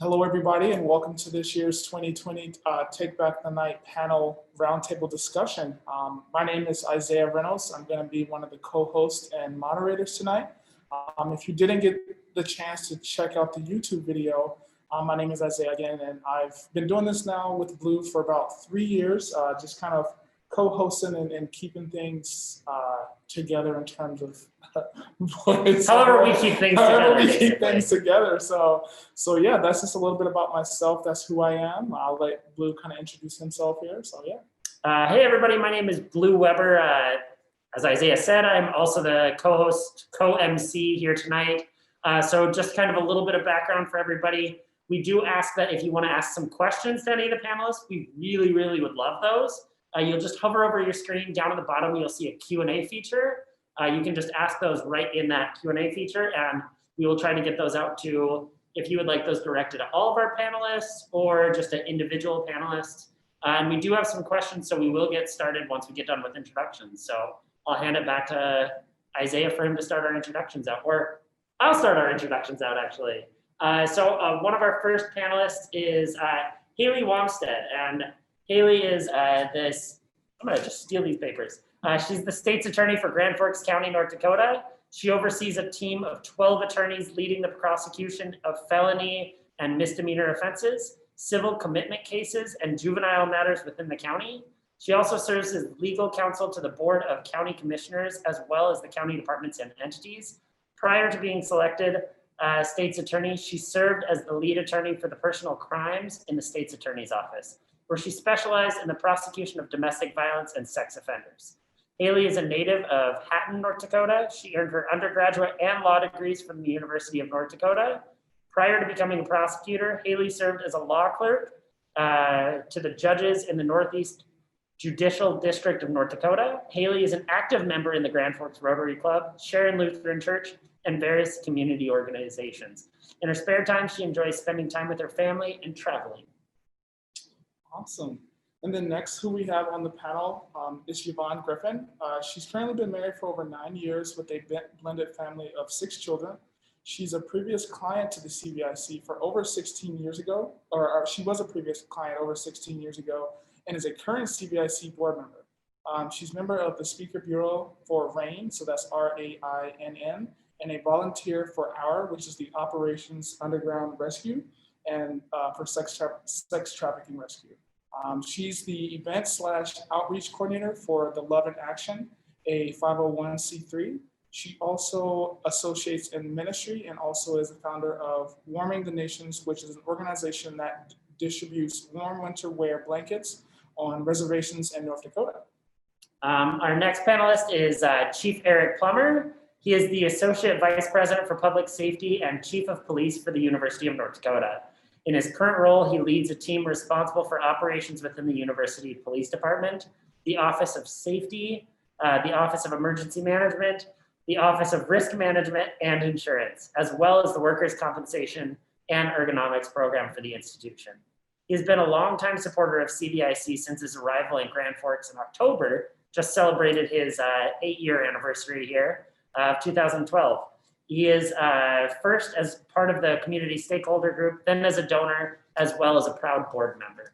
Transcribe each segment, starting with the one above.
Hello, everybody, and welcome to this year's 2020 Take Back the Night panel roundtable discussion. My name is Izaiah Reynolds. I'm going to be one of the co-hosts and moderators tonight. If you didn't get the chance to check out the YouTube video, my name is Izaiah again, and I've been doing this now with Blue for about 3 years, just kind of co-hosting and keeping things together in terms of however we keep things together. So yeah, that's just a little bit about myself. That's who I am. I'll let Blue kind of introduce himself here. So yeah. Hey everybody, my name is Blue Weber. As Izaiah said, I'm also the co-host, co-MC here tonight. So just kind of a little bit of background for everybody. We do ask that if you want to ask some questions to any of the panelists, we really would love those. You'll just hover over your screen. Down at the bottom, you'll see a Q&A feature. You can just ask those right in that Q&A feature, and we will try to get those out to, if you would like those directed at all of our panelists or just an individual panelist. And we do have some questions, so we will get started once we get done with introductions. So I'll hand it back to Izaiah for him to start our introductions out, or I'll start our introductions out actually. So one of our first panelists is Haley Wamstad, and Haley is this, I'm gonna just steal these papers. She's the state's attorney for Grand Forks County, North Dakota. She oversees a team of 12 attorneys leading the prosecution of felony and misdemeanor offenses, civil commitment cases, and juvenile matters within the county. She also serves as legal counsel to the Board of County Commissioners, as well as the county departments and entities. Prior to being selected state's attorney, she served as the lead attorney for the personal crimes in the state's attorney's office, where she specialized in the prosecution of domestic violence and sex offenders. Haley is a native of Hatton, North Dakota. She earned her undergraduate and law degrees from the University of North Dakota. Prior to becoming a prosecutor, Haley served as a law clerk to the judges in the Northeast Judicial District of North Dakota. Haley is an active member in the Grand Forks Rotary Club, Sharon Lutheran Church, and various community organizations. In her spare time, she enjoys spending time with her family and traveling. Awesome. And then next, who we have on the panel is Yvonne Griffin. She's currently been married for over 9 years with a blended family of 6 children. She's a previous client to the CVIC for over 16 years ago, or she was a previous client over 16 years ago, and is a current CVIC board member. She's member of the Speaker Bureau for RAIN, so that's RAINN, and a volunteer for OUR, which is the Operations Underground Rescue, and for sex trafficking rescue. She's the event/outreach coordinator for the Love in Action, a 501c3. She also associates in ministry and also is the founder of Warming the Nations, which is an organization that distributes warm winter wear blankets on reservations in North Dakota. Our next panelist is Chief Eric Plummer. He is the Associate Vice President for Public Safety and Chief of Police for the University of North Dakota. In his current role, he leads a team responsible for operations within the University Police Department, the Office of Safety, the Office of Emergency Management, the Office of Risk Management and Insurance, as well as the Workers' Compensation and Ergonomics program for the institution. He has been a longtime supporter of CVIC since his arrival in Grand Forks in October, just celebrated his 8-year anniversary here of 2012. He is first as part of the community stakeholder group, then as a donor, as well as a proud board member.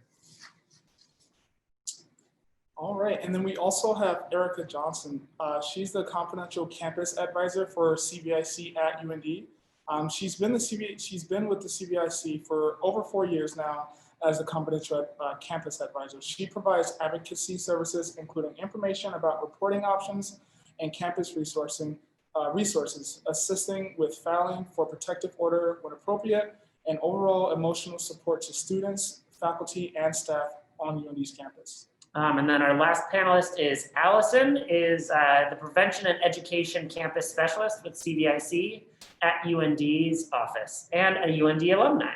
All right, and then we also have Erica Johnson. She's the confidential campus advisor for CVIC at UND. She's been with the CVIC for over 4 years now as the confidential campus advisor. She provides advocacy services, including information about reporting options and campus resources, assisting with filing for protective order when appropriate, and overall emotional support to students, faculty, and staff on UND's campus. And then our last panelist is Allison, is the Prevention and Education Campus Specialist with CVIC at UND's office and a UND alumni.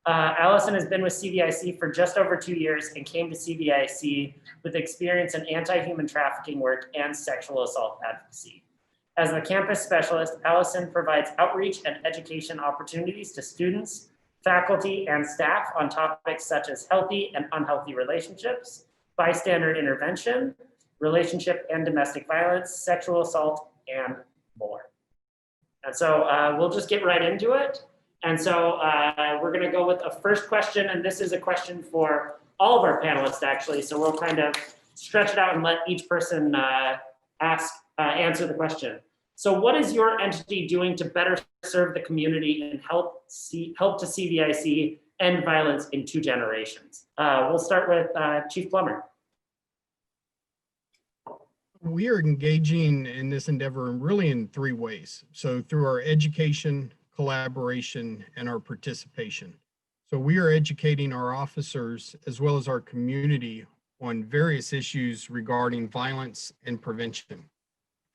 Allison has been with CVIC for just over 2 years and came to CVIC with experience in anti-human trafficking work and sexual assault advocacy. As the campus specialist, Allison provides outreach and education opportunities to students, faculty, and staff on topics such as healthy and unhealthy relationships, bystander intervention, relationship and domestic violence, sexual assault, and more. And so we'll just get right into it. And so we're going to go with a first question, and this is a question for all of our panelists, actually. So we'll kind of stretch it out and let each person answer the question. So what is your entity doing to better serve the community and help to CVIC end violence in 2 generations? We'll start with Chief Plummer. We are engaging in this endeavor really in 3 ways. So through our education, collaboration, and our participation. So we are educating our officers as well as our community on various issues regarding violence and prevention.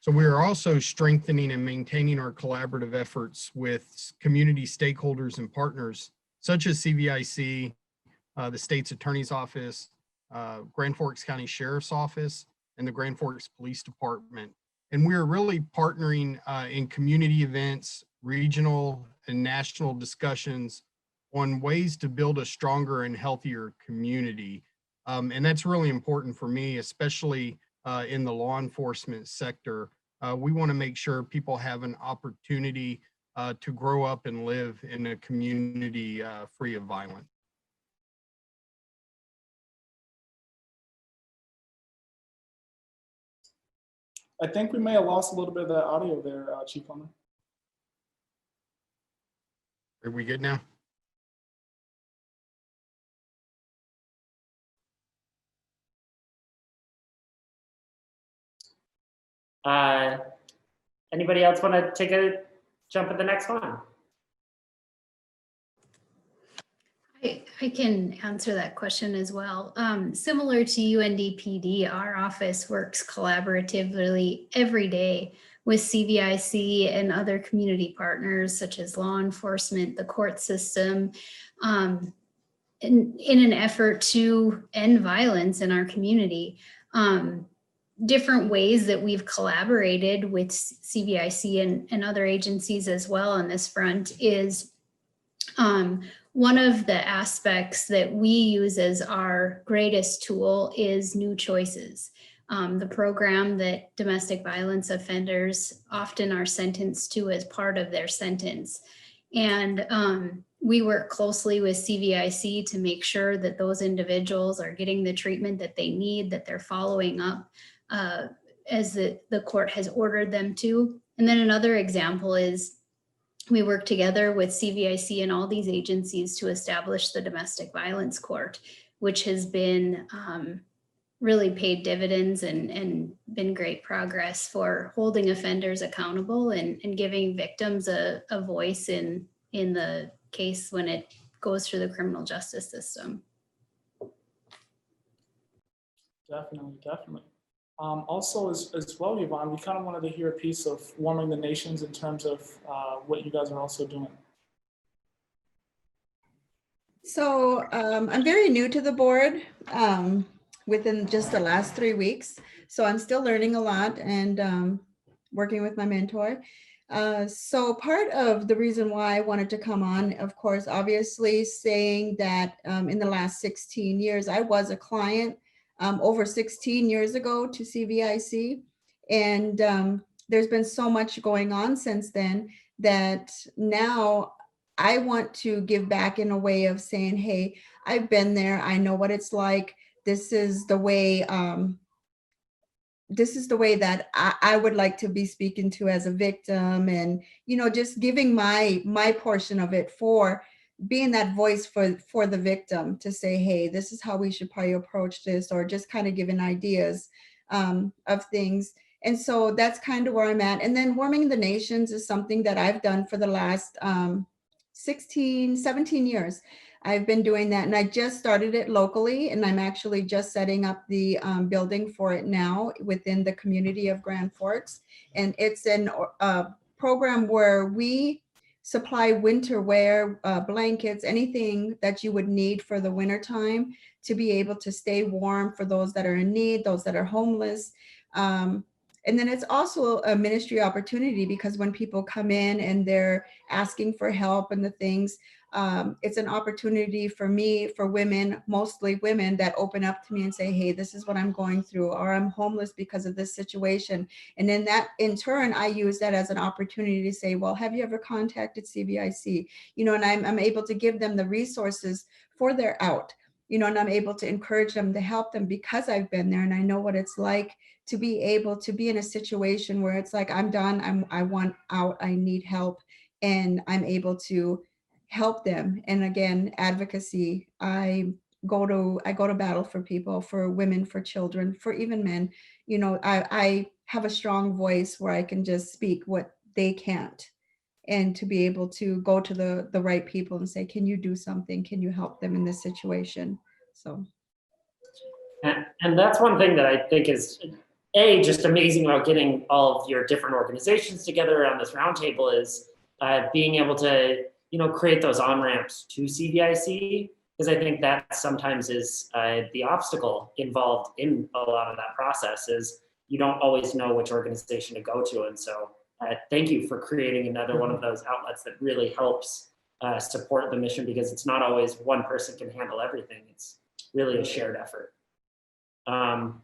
So we are also strengthening and maintaining our collaborative efforts with community stakeholders and partners such as CVIC, the state's attorney's office, Grand Forks County Sheriff's Office, and the Grand Forks Police Department. And we're really partnering in community events, regional and national discussions on ways to build a stronger and healthier community. And that's really important for me, especially in the law enforcement sector. We want to make sure people have an opportunity to grow up and live in a community free of violence. I think we may have lost a little bit of that audio there, Chief Plummer. Are we good now? Anybody else want to take a jump at the next one? I can answer that question as well. Similar to UNDPD, our office works collaboratively every day with CVIC and other community partners such as law enforcement, the court system, in an effort to end violence in our community. Different ways that we've collaborated with CVIC and other agencies as well on this front is one of the aspects that we use as our greatest tool is New Choices, the program that domestic violence offenders often are sentenced to as part of their sentence. And we work closely with CVIC to make sure that those individuals are getting the treatment that they need, that they're following up as the court has ordered them to. And then another example is we work together with CVIC and all these agencies to establish the domestic violence court, which has been really paid dividends and been great progress for holding offenders accountable and giving victims a voice in the case when it goes through the criminal justice system. Definitely. Also, as well, Yvonne, we kind of wanted to hear a piece of warming the nations in terms of what you guys are also doing. So I'm very new to the board within just the last 3 weeks. So I'm still learning a lot and working with my mentor. So part of the reason why I wanted to come on, of course, obviously saying that in the last 16 years, I was a client over 16 years ago to CVIC. And there's been so much going on since then that now I want to give back in a way of saying, hey, I've been there. I know what it's like. This is the way that I would like to be speaking to as a victim, and, you know, just giving my portion of it for being that voice for the victim to say, hey, this is how we should probably approach this, or just kind of giving ideas of things. And so that's kind of where I'm at. And then warming the nations is something that I've done for the last 17 years. I've been doing that, and I just started it locally, and I'm actually just setting up the building for it now within the community of Grand Forks. And it's a program where we supply winter wear, blankets, anything that you would need for the winter time to be able to stay warm for those that are in need, those that are homeless. And then it's also a ministry opportunity, because when people come in and they're asking for help and the things, it's an opportunity for me, for women, mostly women, that open up to me and say, hey, this is what I'm going through, or I'm homeless because of this situation. And then that, in turn, I use that as an opportunity to say, well, have you ever contacted CVIC? You know, and I'm able to give them the resources for their out, you know, and I'm able to encourage them, to help them, because I've been there and I know what it's like to be able to be in a situation where it's like, I'm done, I want out, I need help, and I'm able to help them. And again, advocacy, I go to battle for people, for women, for children, for even men. You know, I have a strong voice where I can just speak what they can't, and to be able to go to the right people and say, can you do something? Can you help them in this situation? So. And that's one thing that I think is just amazing about getting all of your different organizations together around this roundtable is being able to, you know, create those on-ramps to CVIC, because I think that sometimes is the obstacle involved in a lot of that process is you don't always know which organization to go to. And so thank you for creating another one of those outlets that really helps support the mission, because it's not always one person can handle everything. It's really a shared effort. UND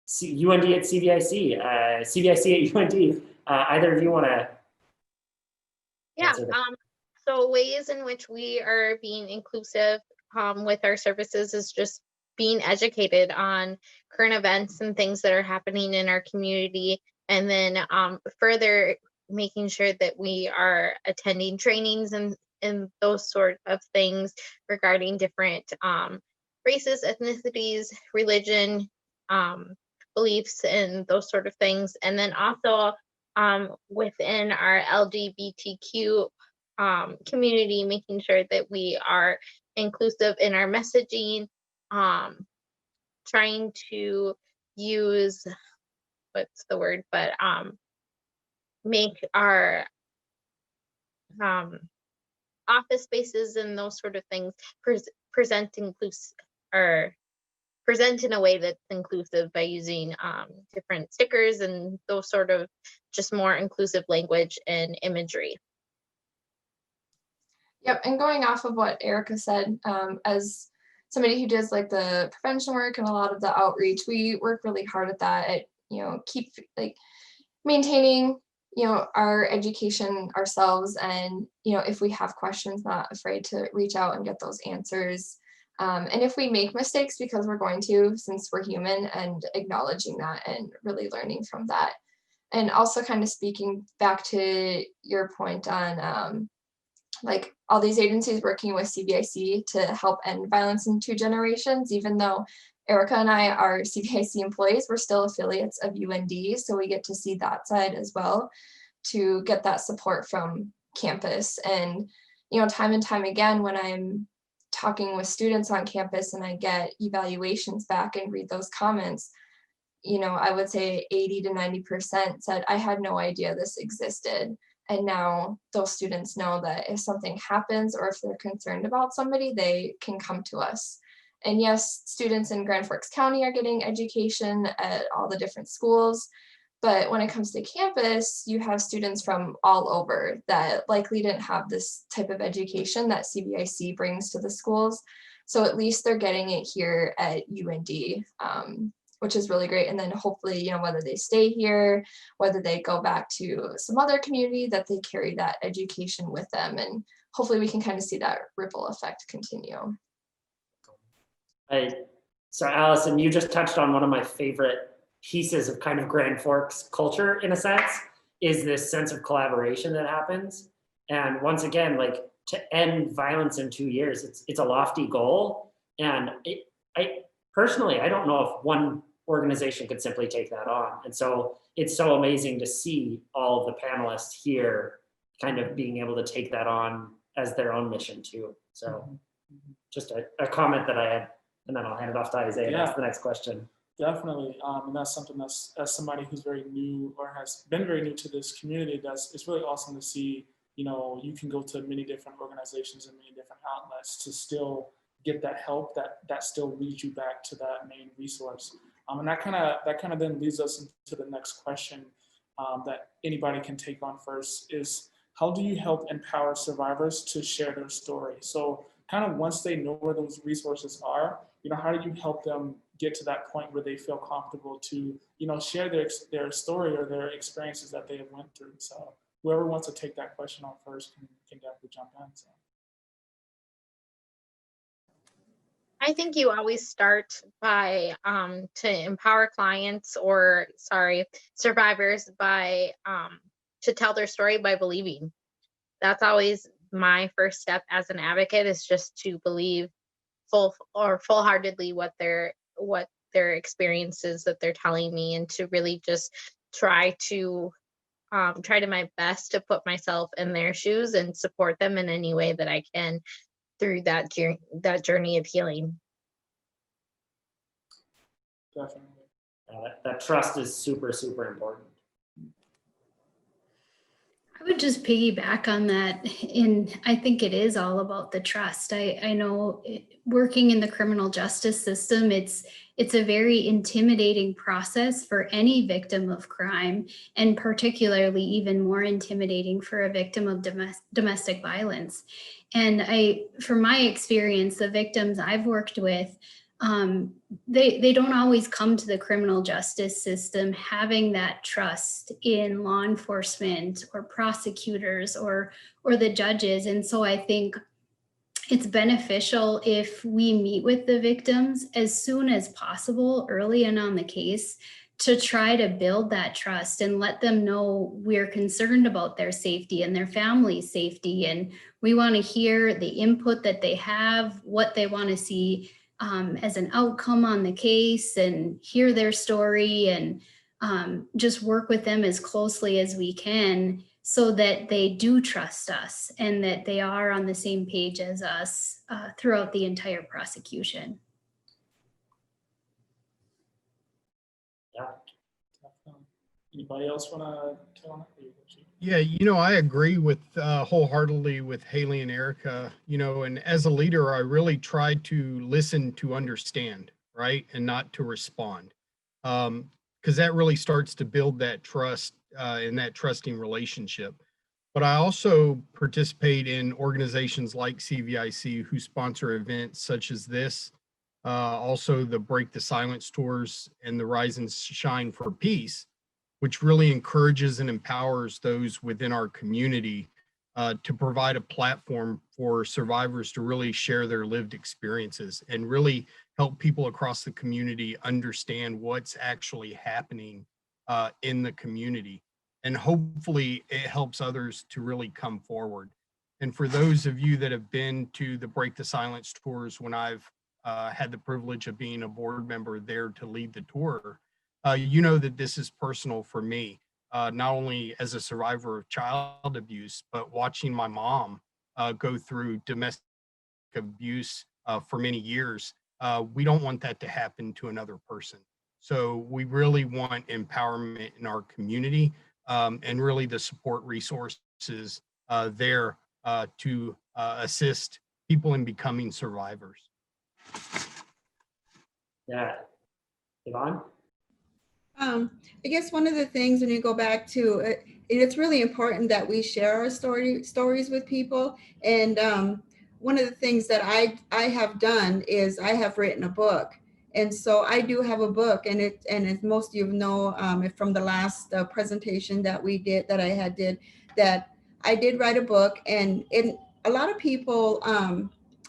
at CVIC, CVIC at UND. Either of you want to? Yeah. So ways in which we are being inclusive with our services is just being educated on current events and things that are happening in our community, and then further making sure that we are attending trainings and those sort of things regarding different races, ethnicities, religion, beliefs, and those sort of things. And then also within our LGBTQ community, making sure that we are inclusive in our messaging, trying to use, what's the word, but make our office spaces and those sort of things present inclusive, or present in a way that's inclusive by using different stickers and those sort of just more inclusive language and imagery. Yep, and going off of what Erica said, as somebody who does like the prevention work and a lot of the outreach, we work really hard at that, at, you know, keep like maintaining, you know, our education ourselves, and, you know, if we have questions, not afraid to reach out and get those answers. And if we make mistakes, because we're going to, since we're human, and acknowledging that and really learning from that. And also kind of speaking back to your point on like all these agencies working with CVIC to help end violence in 2 generations, even though Erica and I are CVIC employees, we're still affiliates of UND, so we get to see that side as well, to get that support from campus. And, you know, time and time again, when I'm talking with students on campus and I get evaluations back and read those comments, you know, I would say 80 to 90% said, I had no idea this existed. And now those students know that if something happens or if they're concerned about somebody, they can come to us. And yes, students in Grand Forks County are getting education at all the different schools. But when it comes to campus, you have students from all over that likely didn't have this type of education that CVIC brings to the schools. So at least they're getting it here at UND, which is really great. And then hopefully, you know, whether they stay here, whether they go back to some other community, that they carry that education with them. And hopefully we can kind of see that ripple effect continue. So Allison, you just touched on one of my favorite pieces of kind of Grand Forks culture, in a sense, is this sense of collaboration that happens. And once again, like, to end violence in 2 years, it's a lofty goal. And I personally, I don't know if one organization could simply take that on. And so it's so amazing to see all of the panelists here kind of being able to take that on as their own mission too. So just a comment that I had, and then I'll hand it off to Isaiah. That's the next question. Definitely, and that's something that's, as somebody who's very new or has been very new to this community, it's really awesome to see, you know, you can go to many different organizations and many different outlets to still get that help that still leads you back to that main resource. And that kind of then leads us into the next question that anybody can take on first is, how do you help empower survivors to share their story? So kind of once they know where those resources are, how do you help them get to that point where they feel comfortable to, share their story or their experiences that they have went through? So whoever wants to take that question on first can definitely jump in. So. I think you always start by to empower clients or survivors by to tell their story by believing. That's always my first step as an advocate, is just to believe full-heartedly what their experiences that they're telling me, and to really just try to my best to put myself in their shoes and support them in any way that I can through that journey of healing. Definitely. That trust is super, super important. I would just piggyback on that. And I think it is all about the trust. I know working in the criminal justice system, it's a very intimidating process for any victim of crime, and particularly even more intimidating for a victim of domestic violence. And from my experience, the victims I've worked with, they don't always come to the criminal justice system having that trust in law enforcement or prosecutors or the judges. And so I think it's beneficial if we meet with the victims as soon as possible, early on the case, to try to build that trust and let them know we're concerned about their safety and their family's safety. And we want to hear the input that they have, what they want to see as an outcome on the case, and hear their story, and just work with them as closely as we can so that they do trust us and that they are on the same page as us throughout the entire prosecution. Yeah. Definitely. Anybody else want to tell on that? Yeah, I agree with wholeheartedly with Haley and Erica, and as a leader, I really try to listen to understand, right? And not to respond. Because that really starts to build that trust and that trusting relationship. But I also participate in organizations like CVIC who sponsor events such as this, also the Break the Silence tours and the Rise and Shine for Peace, which really encourages and empowers those within our community to provide a platform for survivors to really share their lived experiences and really help people across the community understand what's actually happening in the community. And hopefully it helps others to really come forward. And for those of you that have been to the Break the Silence tours, when I've had the privilege of being a board member there to lead the tour, you know that this is personal for me, not only as a survivor of child abuse, but watching my mom go through domestic abuse for many years. We don't want that to happen to another person. So we really want empowerment in our community and really the support resources there to assist people in becoming survivors. Yeah. Yvonne? I guess one of the things when you go back to it, it's really important that we share our stories with people. And one of the things that I have done is I have written a book. And so I do have a book, and as most of you know, from the last presentation that we did, that I did, that I did write a book, and a lot of people,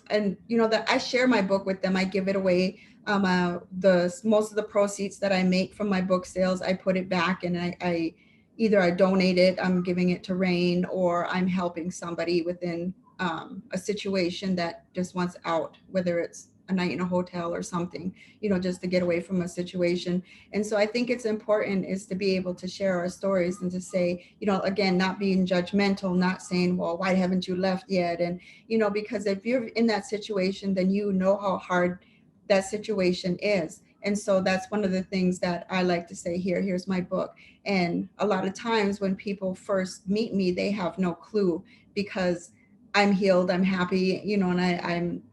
and that I share my book with them, I give it away. Most of the proceeds that I make from my book sales, I put it back, and I either donate it, I'm giving it to RAIN, or I'm helping somebody within a situation that just wants out, whether it's a night in a hotel or something, just to get away from a situation. And so I think it's important is to be able to share our stories and to say, again, not being judgmental, not saying, well, why haven't you left yet? And, because if you're in that situation, then you know how hard that situation is. And so that's one of the things that I like to say here's my book. And a lot of times when people first meet me, they have no clue, because I'm healed, I'm happy, and I'm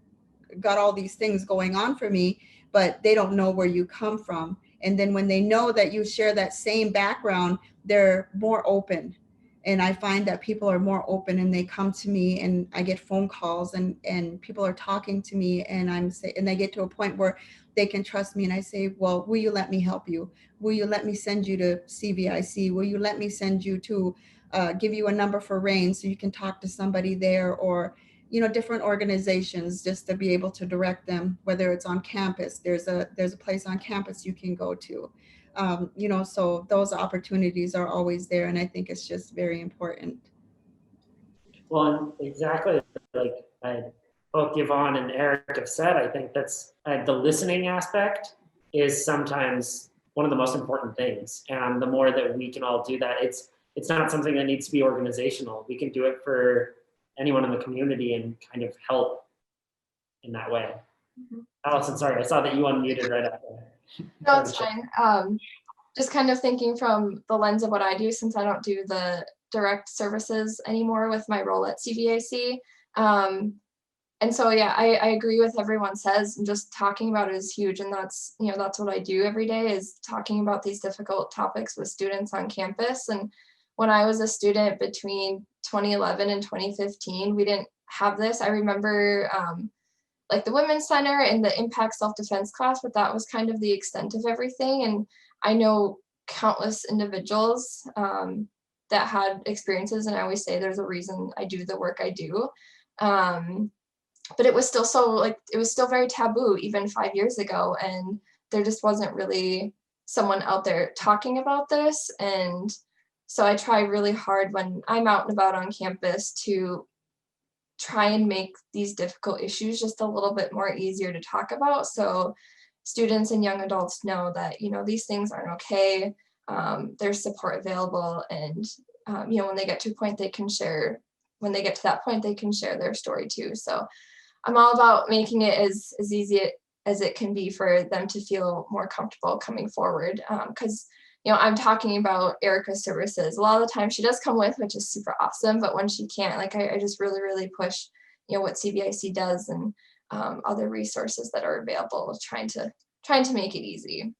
got all these things going on for me, but they don't know where you come from. And then when they know that you share that same background, they're more open. And I find that people are more open and they come to me, and I get phone calls, and people are talking to me, and and they get to a point where they can trust me. And I say, well, will you let me help you? Will you let me send you to CVIC? Will you let me send you to give you a number for RAIN so you can talk to somebody there, or, you know, different organizations, just to be able to direct them, whether it's on campus. There's a place on campus you can go to. You know, so those opportunities are always there, and I think it's just very important. Well, exactly like both Yvonne and Eric have said, I think that's the listening aspect is sometimes one of the most important things. And the more that we can all do that, it's not something that needs to be organizational. We can do it for anyone in the community and kind of help in that way. Mm-hmm. Allison, sorry, I saw that you unmuted right after. No, it's fine. Just kind of thinking from the lens of what I do, since I don't do the direct services anymore with my role at CVIC. And so, yeah, I agree with everyone says, and just talking about it is huge. And that's, you know, that's what I do every day, is talking about these difficult topics with students on campus. And when I was a student between 2011 and 2015, we didn't have this. I remember like the Women's Center and the Impact Self-Defense class, but that was kind of the extent of everything. And I know countless individuals that had experiences, and I always say there's a reason I do the work I do. But it was still it was still very taboo even 5 years ago, and there just wasn't really someone out there talking about this. And so I try really hard when I'm out and about on campus to try and make these difficult issues just a little bit more easier to talk about, so students and young adults know that, you know, these things aren't okay. There's support available, and you know, when they get to a point, they can share. When they get to that point, they can share their story too. So I'm all about making it as easy as it can be for them to feel more comfortable coming forward. Because you know, I'm talking about Erica's services. A lot of the time she does come with, which is super awesome. But when she can't, like I just really push, you know, what CVIC does and other resources that are available, trying to make it easy.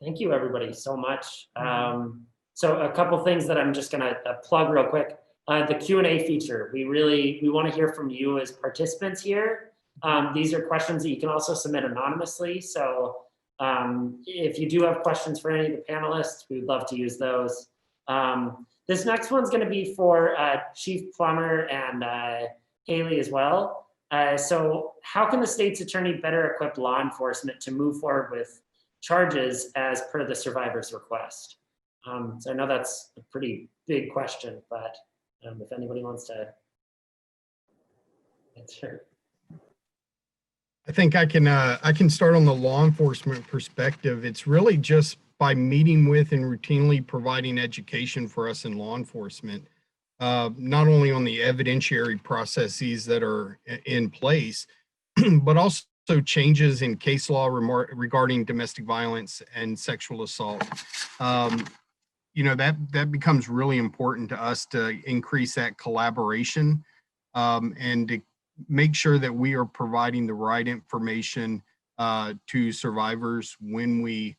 Thank you, everybody, so much. So a couple things that I'm just gonna plug real quick. The Q&A feature, we want to hear from you as participants here. These are questions that you can also submit anonymously. So if you do have questions for any of the panelists, we'd love to use those. This next one's going to be for Chief Plummer and Haley as well. So how can the state's attorney better equip law enforcement to move forward with charges as per the survivor's request? So I know that's a pretty big question, but if anybody wants to answer. I think I can start on the law enforcement perspective. It's really just by meeting with and routinely providing education for us in law enforcement, not only on the evidentiary processes that are in place, but also changes in case law regarding domestic violence and sexual assault. You know, that becomes really important to us to increase that collaboration and to make sure that we are providing the right information to survivors when we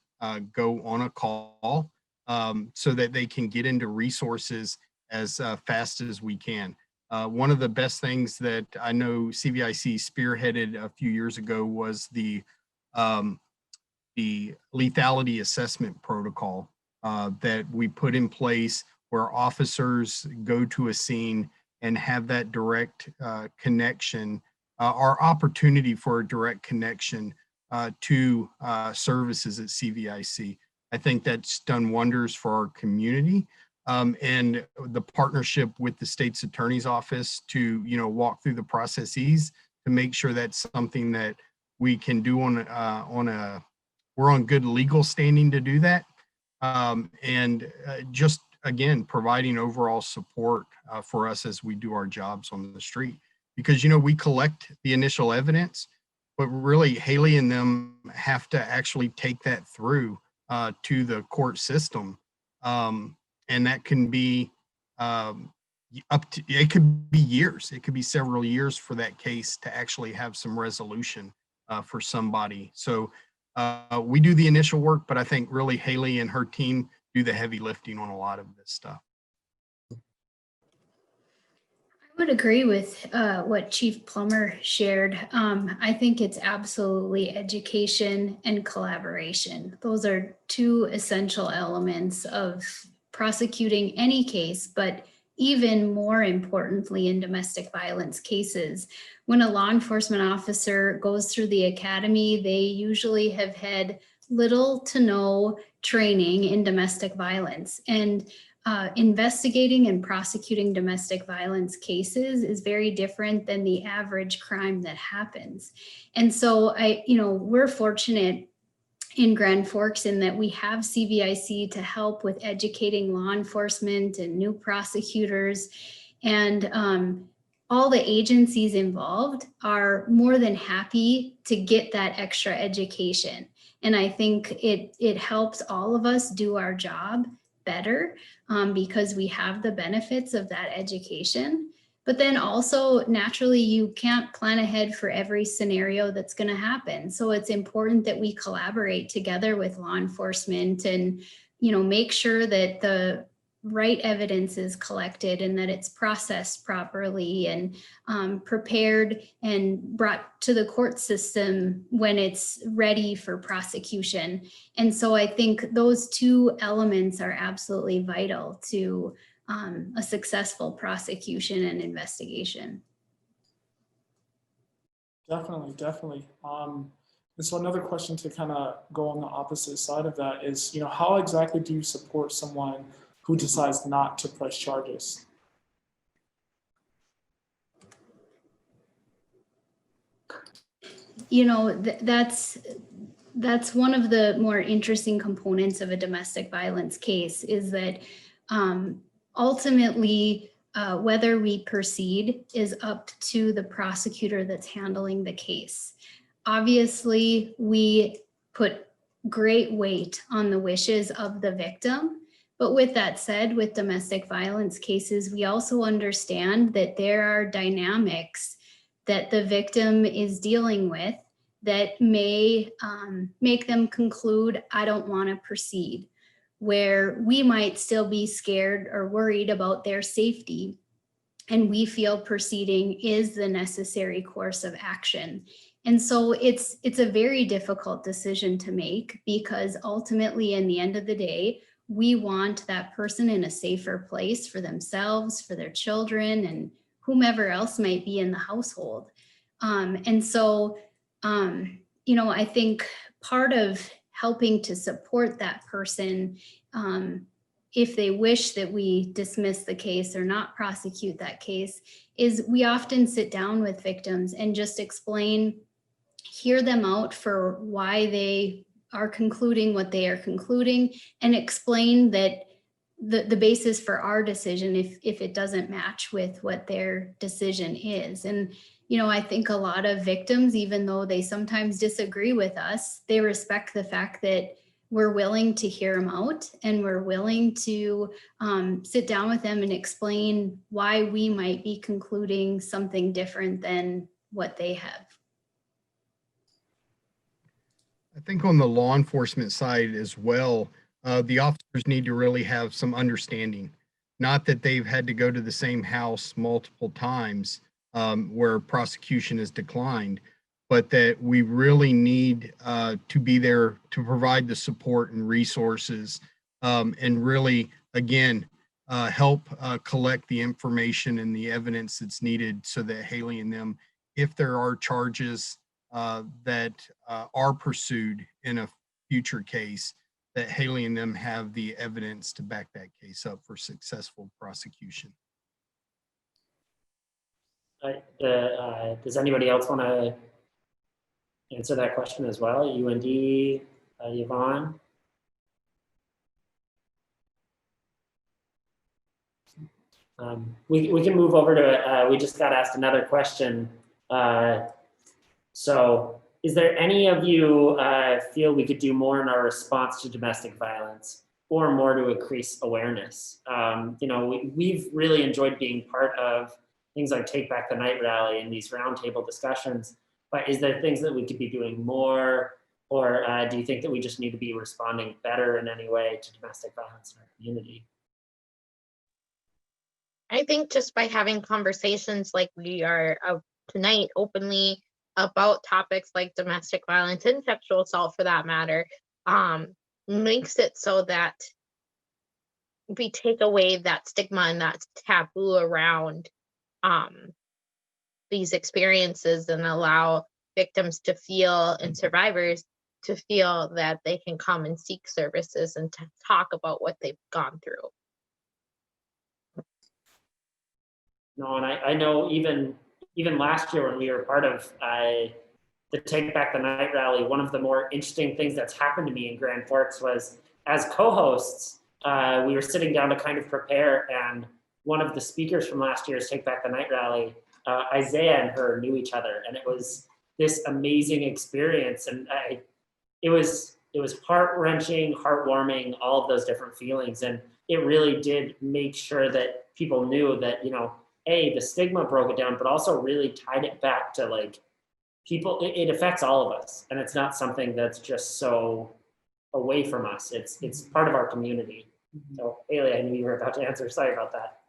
go on a call, so that they can get into resources as fast as we can. One of the best things that I know CVIC spearheaded a few years ago was the lethality assessment protocol that we put in place, where officers go to a scene and have that direct connection, or opportunity for a direct connection to services at CVIC. I think that's done wonders for our community, and the partnership with the state's attorney's office to, you know, walk through the processes to make sure that's something that we can do we're on good legal standing to do that. And just again, providing overall support for us as we do our jobs on the street. Because, you know, we collect the initial evidence, but really Haley and them have to actually take that through to the court system. And that can be it could be years. It could be several years for that case to actually have some resolution for somebody. So We do the initial work, but I think really Haley and her team do the heavy lifting on a lot of this stuff. I would agree with what Chief Plummer shared. I think it's absolutely education and collaboration. Those are two essential elements of prosecuting any case, but even more importantly in domestic violence cases. When a law enforcement officer goes through the academy, they usually have had little to no training in domestic violence. And investigating and prosecuting domestic violence cases is very different than the average crime that happens. And so we're fortunate in Grand Forks in that we have CVIC to help with educating law enforcement and new prosecutors, and all the agencies involved are more than happy to get that extra education. And I think it helps all of us do our job better because we have the benefits of that education. But then also, naturally, you can't plan ahead for every scenario that's going to happen. So it's important that we collaborate together with law enforcement and, make sure that the right evidence is collected and that it's processed properly and prepared and brought to the court system when it's ready for prosecution. And so I think those two elements are absolutely vital to a successful prosecution and investigation. Definitely. And so another question to kind of go on the opposite side of that is, how exactly do you support someone who decides not to press charges? That's one of the more interesting components of a domestic violence case is that ultimately, whether we proceed is up to the prosecutor that's handling the case. Obviously, we put great weight on the wishes of the victim. But with that said, with domestic violence cases, we also understand that there are dynamics that the victim is dealing with that may make them conclude, I don't want to proceed, where we might still be scared or worried about their safety. And we feel proceeding is the necessary course of action. And so it's a very difficult decision to make because ultimately, in the end of the day, we want that person in a safer place for themselves, for their children, and whomever else might be in the household. I think part of helping to support that person, if they wish that we dismiss the case or not prosecute that case, is we often sit down with victims and just hear them out for why they are concluding what they are concluding, and explain that the basis for our decision if it doesn't match with what their decision is. And I think a lot of victims, even though they sometimes disagree with us, they respect the fact that we're willing to hear them out and we're willing to sit down with them and explain why we might be concluding something different than what they have. I think on the law enforcement side as well, the officers need to really have some understanding. Not that they've had to go to the same house multiple times where prosecution is declined, but that we really need to be there to provide the support and resources and really, again, help collect the information and the evidence that's needed so that Haley and them, if there are charges that are pursued in a future case, that Haley and them have the evidence to back that case up for successful prosecution. Does anybody else want to answer that question as well? UND, Yvonne? We can move over to, we just got asked another question. So is there any of you feel we could do more in our response to domestic violence or more to increase awareness? We've really enjoyed being part of things like Take Back the Night rally and these roundtable discussions, but is there things that we could be doing more Or do you think that we just need to be responding better in any way to domestic violence in our community? I think just by having conversations like we are tonight openly about topics like domestic violence and sexual assault for that matter, makes it so that we take away that stigma and that taboo around these experiences and allow victims to feel and survivors to feel that they can come and seek services and to talk about what they've gone through. No, and I know even last year when we were part of the Take Back the Night rally, one of the more interesting things that's happened to me in Grand Forks was, as co-hosts, we were sitting down to kind of prepare, and one of the speakers from last year's Take Back the Night rally, Izaiah and her knew each other, and it was this amazing experience, and it was heart-wrenching, heartwarming, all of those different feelings, and it really did make sure that people knew that, you know, the stigma broke it down, but also really tied it back to like people, it affects all of us, and it's not something that's just so away from us. It's part of our community. So Haley, I knew you were about to answer. Sorry about that.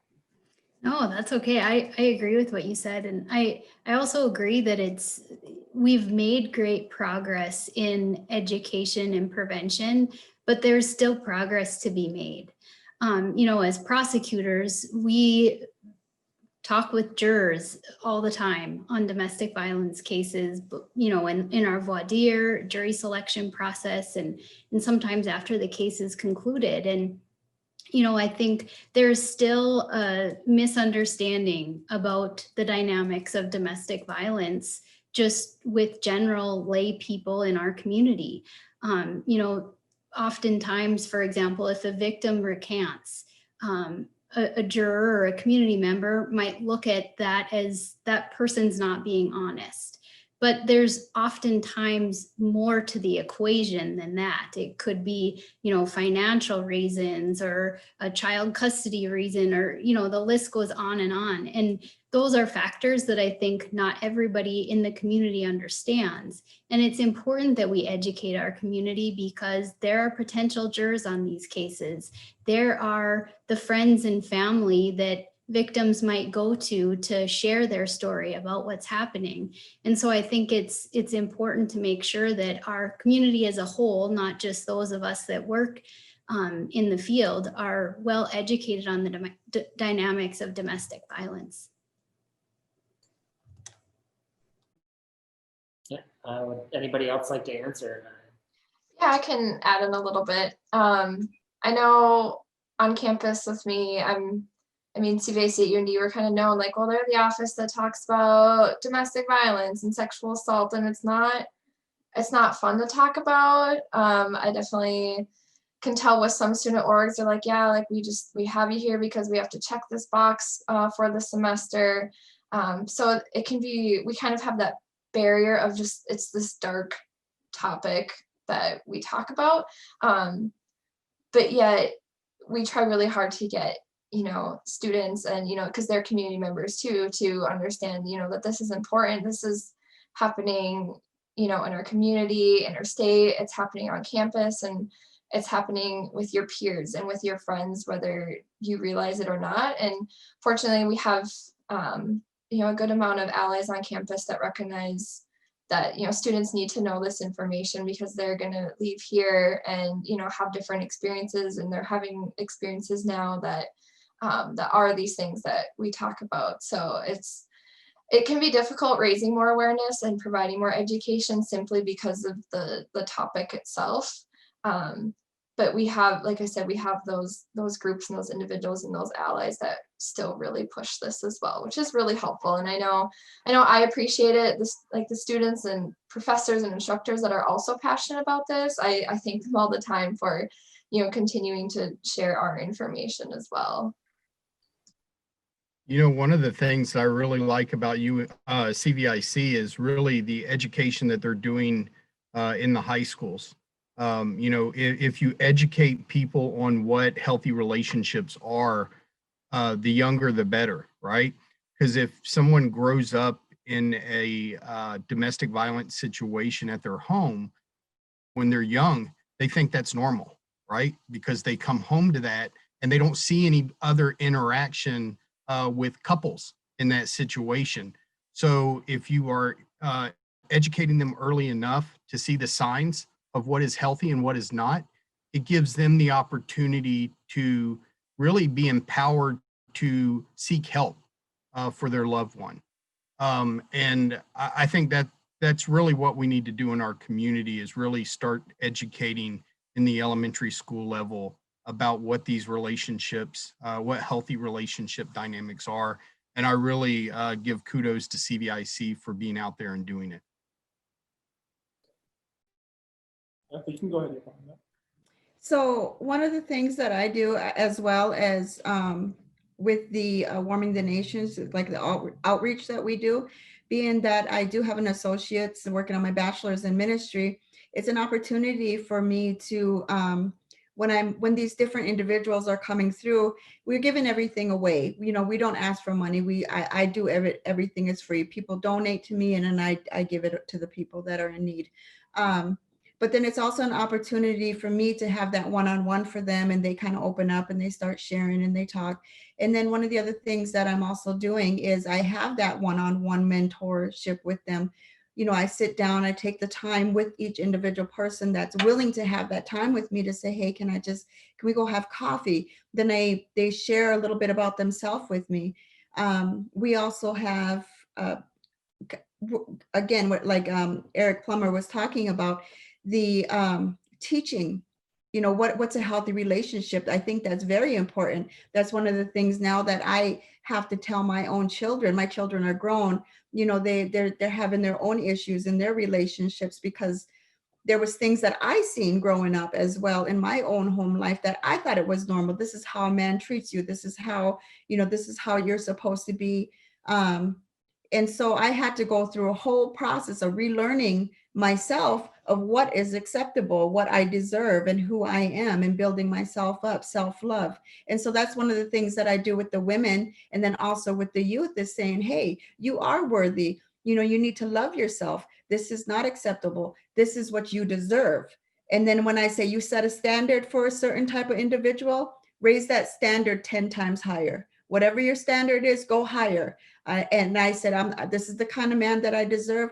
No, that's okay. I agree with what you said. And I also agree that we've made great progress in education and prevention, but there's still progress to be made. You know, as prosecutors, we talk with jurors all the time on domestic violence cases, you know, in our voir dire, jury selection process, and sometimes after the case is concluded. And, you know, I think there's still a misunderstanding about the dynamics of domestic violence just with general lay people in our community. You know, oftentimes, for example, if a victim recants, a juror or a community member might look at that as that person's not being honest. But there's oftentimes more to the equation than that. It could be, you know, financial reasons or a child custody reason, or, you know, the list goes on. And those are factors that I think not everybody in the community understands. And it's important that we educate our community, because there are potential jurors on these cases. There are the friends and family that victims might go to share their story about what's happening. And so I think it's important to make sure that our community as a whole, not just those of us that work in the field, are well educated on the dynamics of domestic violence. Yeah. Would anybody else like to answer? Yeah, I can add in a little bit. I know on campus with me, CVIC at UND, we're kind of known like, well, they're the office that talks about domestic violence and sexual assault, and it's not fun to talk about. I definitely can tell with some student orgs, they're like, yeah, like we have you here because we have to check this box for the semester. So it can be, we kind of have that barrier of just, it's this dark topic that we talk about. But yet we try really hard to get, you know, students and, you know, because they're community members too, to understand, you know, that this is important. This is happening, you know, in our community, in our state, it's happening on campus, and it's happening with your peers and with your friends, whether you realize it or not. And fortunately, we have, you know, a good amount of allies on campus that recognize that, you know, students need to know this information because they're going to leave here and, you know, have different experiences, and they're having experiences now that that are these things that we talk about. So it can be difficult raising more awareness and providing more education simply because of the topic itself. But we have, like I said, we have those groups and those individuals and those allies that still really push this as well, which is really helpful. And I know I appreciate it. This, like the students and professors and instructors that are also passionate about this, I thank them all the time for, you know, continuing to share our information as well. You know, one of the things that I really like about you, CVIC, is really the education that they're doing in the high schools. You know, if you educate people on what healthy relationships are, the younger the better, right? Because if someone grows up in a domestic violence situation at their home, when they're young, they think that's normal, right? Because they come home to that and they don't see any other interaction with couples in that situation. So if you are educating them early enough to see the signs of what is healthy and what is not, it gives them the opportunity to really be empowered to seek help for their loved one. And I think that that's really what we need to do in our community, is really start educating in the elementary school level about what these relationships, what healthy relationship dynamics are. And I really give kudos to CVIC for being out there and doing it. You can go ahead, Yvonne. So one of the things that I do, as well as with the Warming the Nations, like the outreach that we do, being that I do have an associate's working on my bachelor's in ministry, it's an opportunity for me to, when these different individuals are coming through, we're giving everything away. You know, we don't ask for money. I do everything is free. People donate to me, and then I give it to the people that are in need. But then it's also an opportunity for me to have that one-on-one for them, and they kind of open up and they start sharing and they talk. And then one of the other things that I'm also doing is I have that one-on-one mentorship with them. You know, I sit down, I take the time with each individual person that's willing to have that time with me to say, hey, can we go have coffee? Then they share a little bit about themselves with me. We also have, again, what like Eric Plummer was talking about, the teaching, you know, what's a healthy relationship. I think that's very important. That's one of the things now that I have to tell my own children. My children are grown, you know, they're having their own issues in their relationships, because there was things that I seen growing up as well in my own home life that I thought it was normal. This is how a man treats you. This is how, you know, this is how you're supposed to be. And so I had to go through a whole process of relearning myself of what is acceptable, what I deserve, and who I am, and building myself up, self-love. And so that's one of the things that I do with the women, and then also with the youth, is saying, hey, you are worthy. You know, you need to love yourself. This is not acceptable. This is what you deserve. And then when I say you set a standard for a certain type of individual, raise that standard 10 times higher. Whatever your standard is, go higher. And I said, this is the kind of man that I deserve.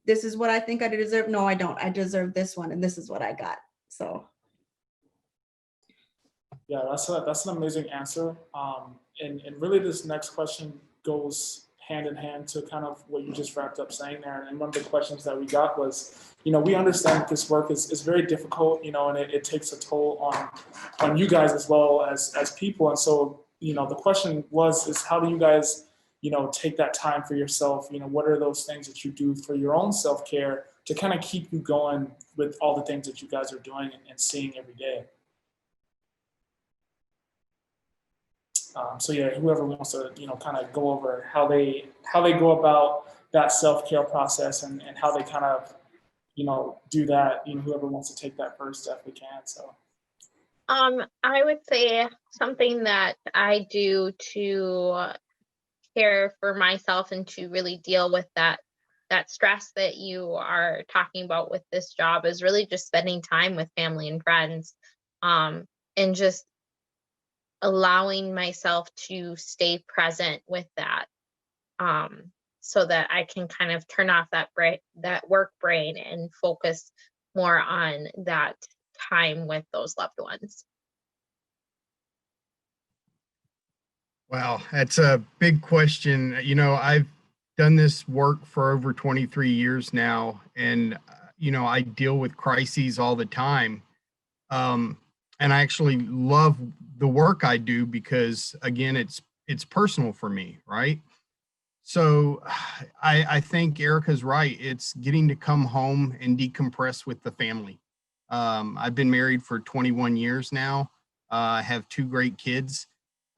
This is what I think I deserve. No, I don't. I deserve this one, and this is what I got. So. Yeah, that's an amazing answer. And really this next question goes hand in hand to kind of what you just wrapped up saying there. And one of the questions that we got was, you know, we understand that this work is very difficult, you know, and it takes a toll on you guys as well as people. And so, you know, the question is how do you guys, you know, take that time for yourself? You know, what are those things that you do for your own self-care to kind of keep you going with all the things that you guys are doing and seeing every day? So yeah, whoever wants to, you know, kind of go over how they go about that self-care process and how they kind of, you know, do that. You know, whoever wants to take that first definitely can. So. I would say something that I do to care for myself and to really deal with that stress that you are talking about with this job is really just spending time with family and friends, and just allowing myself to stay present with that, so that I can kind of turn off that work brain and focus more on that time with those loved ones. Wow, that's a big question. You know, I've done this work for over 23 years now, and, you know, I deal with crises all the time. And I actually love the work I do because, again, it's personal for me, right? So I think Erica's right. It's getting to come home and decompress with the family. I've been married for 21 years now. I have 2 great kids.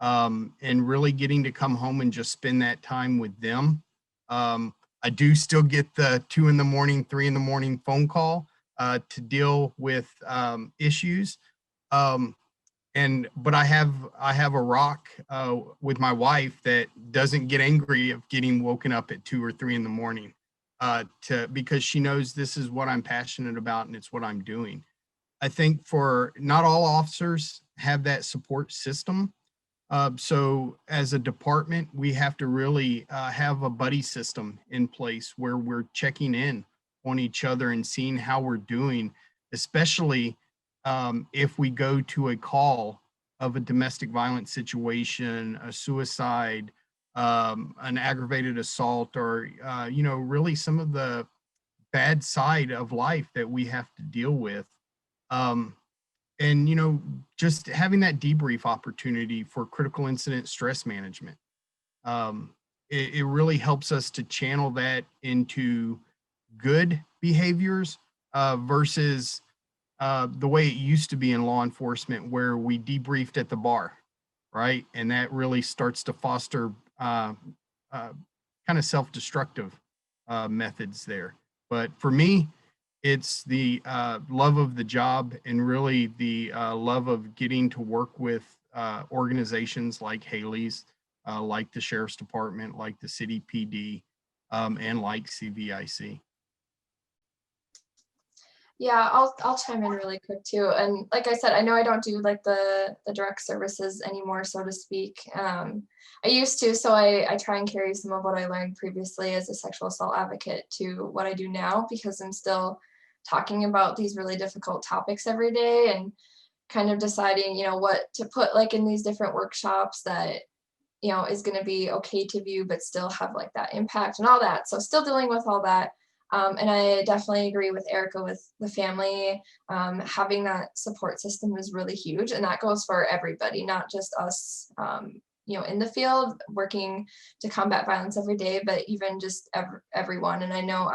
And really getting to come home and just spend that time with them. I do still get the 2 a.m, 3 a.m phone call to deal with issues. But I have a rock with my wife that doesn't get angry of getting woken up at 2 or 3 a.m. because she knows this is what I'm passionate about and it's what I'm doing. I think for not all officers have that support system. So as a department, we have to really have a buddy system in place where we're checking in on each other and seeing how we're doing, especially if we go to a call of a domestic violence situation, a suicide, an aggravated assault, or, really some of the bad side of life that we have to deal with. And, just having that debrief opportunity for critical incident stress management. It really helps us to channel that into good behaviors versus the way it used to be in law enforcement, where we debriefed at the bar, right? And that really starts to foster kind of self-destructive methods there. But for me, it's the love of the job and really the love of getting to work with organizations like Haley's, like the Sheriff's Department, like the City PD, and like CVIC. Yeah, I'll chime in really quick too. And like I said, I know I don't do like the direct services anymore, so to speak. I used to, so I try and carry some of what I learned previously as a sexual assault advocate to what I do now, because I'm still talking about these really difficult topics every day and kind of deciding, what to put like in these different workshops that, is going to be okay to view, but still have like that impact and all that. So still dealing with all that. And I definitely agree with Erica with the family. Having that support system is really huge. And that goes for everybody, not just us, in the field working to combat violence every day, but even just everyone. And I know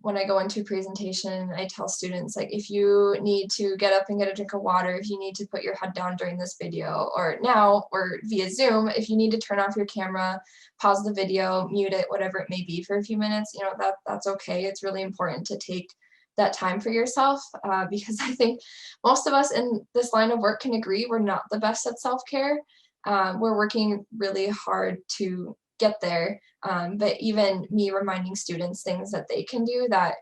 when I go into a presentation, I tell students, like, if you need to get up and get a drink of water, if you need to put your head down during this video or now or via Zoom, if you need to turn off your camera, pause the video, mute it, whatever it may be for a few minutes, that's okay. It's really important to take that time for yourself because I think most of us in this line of work can agree we're not the best at self-care. We're working really hard to get there. But even me reminding students things that they can do, that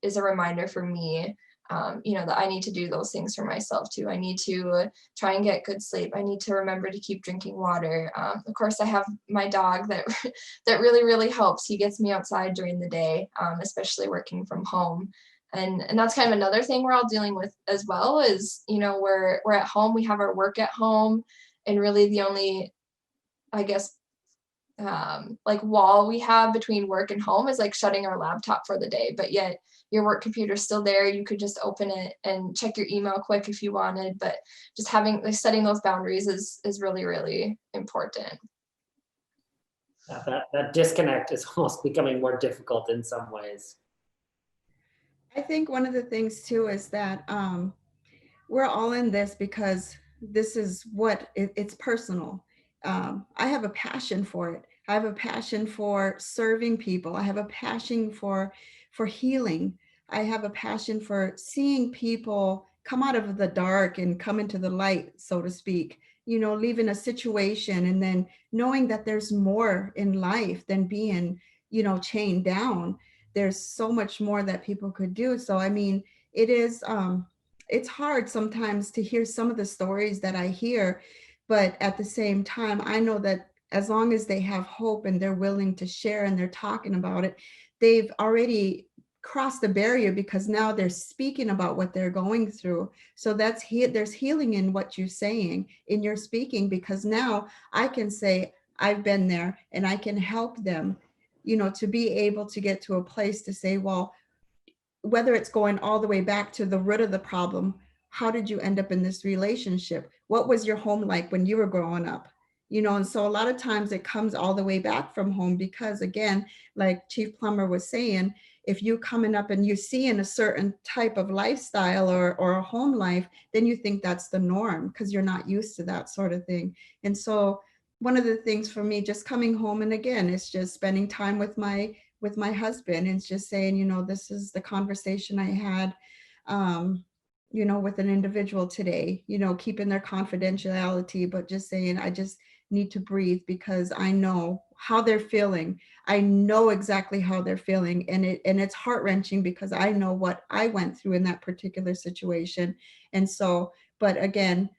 is a reminder for me, that I need to do those things for myself too. I need to try and get good sleep. I need to remember to keep drinking water. Of course, I have my dog that really, really helps. He gets me outside during the day, especially working from home. And that's kind of another thing we're all dealing with as well is, we're at home, we have our work at home, and really the only, I guess, like wall we have between work and home is like shutting our laptop for the day, but yet your work computer's still there. You could just open it and check your email quick if you wanted, but just setting those boundaries is really, really important. That disconnect is almost becoming more difficult in some ways. I think one of the things too is that we're all in this because this is what it's personal. I have a passion for it. I have a passion for serving people. I have a passion for healing. I have a passion for seeing people come out of the dark and come into the light, so to speak, leaving a situation and then knowing that there's more in life than being, chained down. There's so much more that people could do. So, I mean, it is, it's hard sometimes to hear some of the stories that I hear, but at the same time, I know that as long as they have hope and they're willing to share and they're talking about it, they've already crossed the barrier because now they're speaking about what they're going through. So there's healing in what you're saying, in your speaking, because now I can say I've been there and I can help them, to be able to get to a place to say, well, whether it's going all the way back to the root of the problem, how did you end up in this relationship? What was your home like when you were growing up? And so a lot of times it comes all the way back from home because, again, like Chief Plummer was saying, if you coming up and you see in a certain type of lifestyle or a home life, then you think that's the norm because you're not used to that sort of thing. And so one of the things for me, just coming home, and again, it's just spending time with my husband, and it's just saying, this is the conversation I had, with an individual today, keeping their confidentiality, but just saying, I just need to breathe because I know how they're feeling. I know exactly how they're feeling, and it's heart-wrenching because I know what I went through in that particular situation. And so, but again,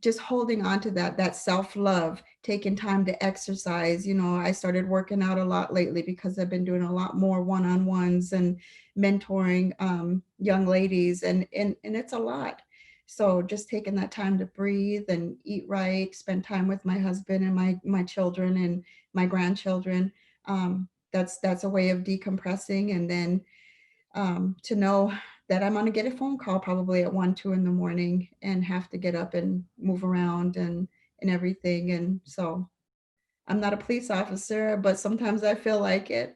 just holding on to that self-love, taking time to exercise. You know, I started working out a lot lately because I've been doing a lot more one-on-ones and mentoring young ladies, and it's a lot. So just taking that time to breathe and eat right, spend time with my husband and my children and my grandchildren. That's a way of decompressing. And then to know that I'm going to get a phone call probably at 1, 2 in the morning and have to get up and move around and everything. And so I'm not a police officer, but sometimes I feel like it.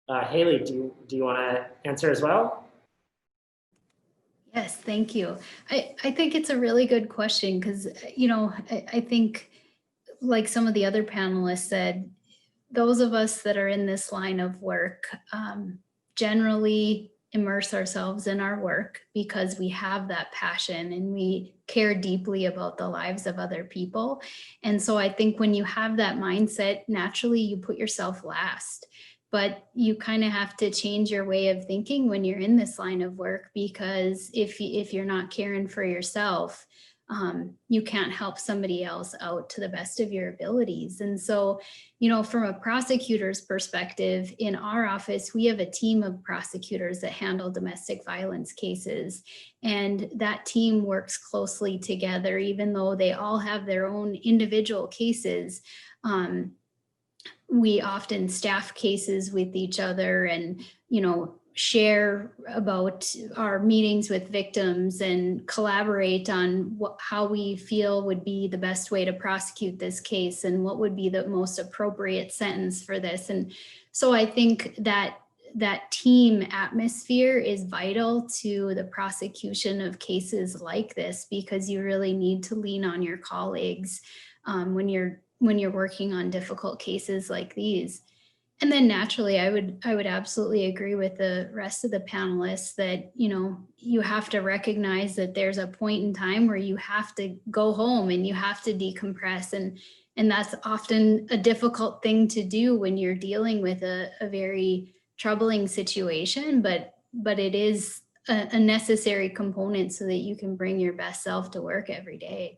Haley, do you want to answer as well? Yes, thank you. I think it's a really good question because, you know, I think like some of the other panelists said, those of us that are in this line of work generally immerse ourselves in our work because we have that passion and we care deeply about the lives of other people. And so I think when you have that mindset, naturally you put yourself last. But you kind of have to change your way of thinking when you're in this line of work, because if you're not caring for yourself, you can't help somebody else out to the best of your abilities. And so, you know, from a prosecutor's perspective, in our office, we have a team of prosecutors that handle domestic violence cases. And that team works closely together, even though they all have their own individual cases. We often staff cases with each other and, you know, share about our meetings with victims and collaborate on how we feel would be the best way to prosecute this case and what would be the most appropriate sentence for this. And so I think that team atmosphere is vital to the prosecution of cases like this, because you really need to lean on your colleagues when you're working on difficult cases like these. And then naturally, I would absolutely agree with the rest of the panelists that, you know, you have to recognize that there's a point in time where you have to go home and you have to decompress. And that's often a difficult thing to do when you're dealing with a very troubling situation, but it is a necessary component so that you can bring your best self to work every day.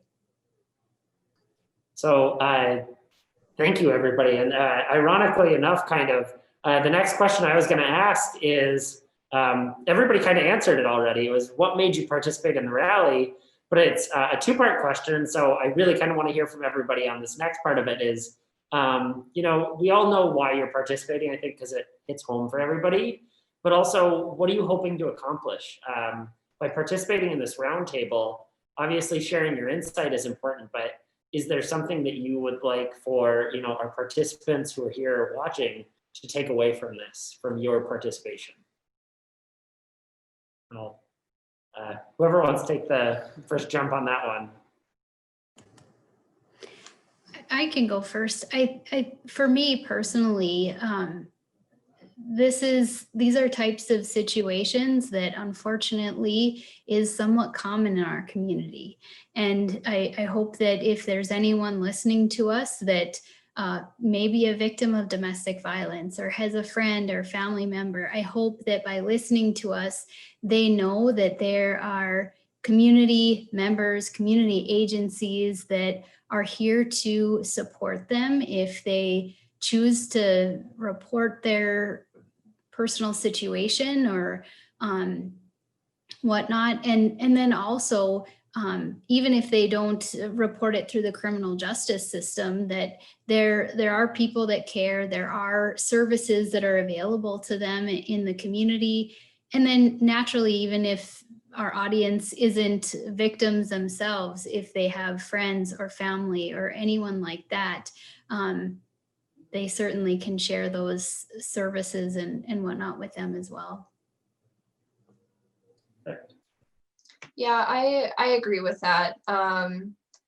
So thank you, everybody. And ironically enough, kind of, the next question I was going to ask is, everybody kind of answered it already. It was, what made you participate in the rally? But it's a two-part question. So I really kind of want to hear from everybody on this next part of it is, you know, we all know why you're participating, I think, because it hits home for everybody. But also, what are you hoping to accomplish? By participating in this roundtable, obviously sharing your insight is important, but is there something that you would like for, you know, our participants who are here watching to take away from this, from your participation? Well, whoever wants to take the first jump on that one. I can go first. For me personally, these are types of situations that unfortunately is somewhat common in our community. And I hope that if there's anyone listening to us that may be a victim of domestic violence or has a friend or family member, I hope that by listening to us, they know that there are community members, community agencies that are here to support them if they choose to report their personal situation or whatnot. And then also, even if they don't report it through the criminal justice system, that there are people that care, there are services that are available to them in the community. And then naturally, even if our audience isn't victims themselves, if they have friends or family or anyone like that, they certainly can share those services and whatnot with them as well. Yeah, I agree with that.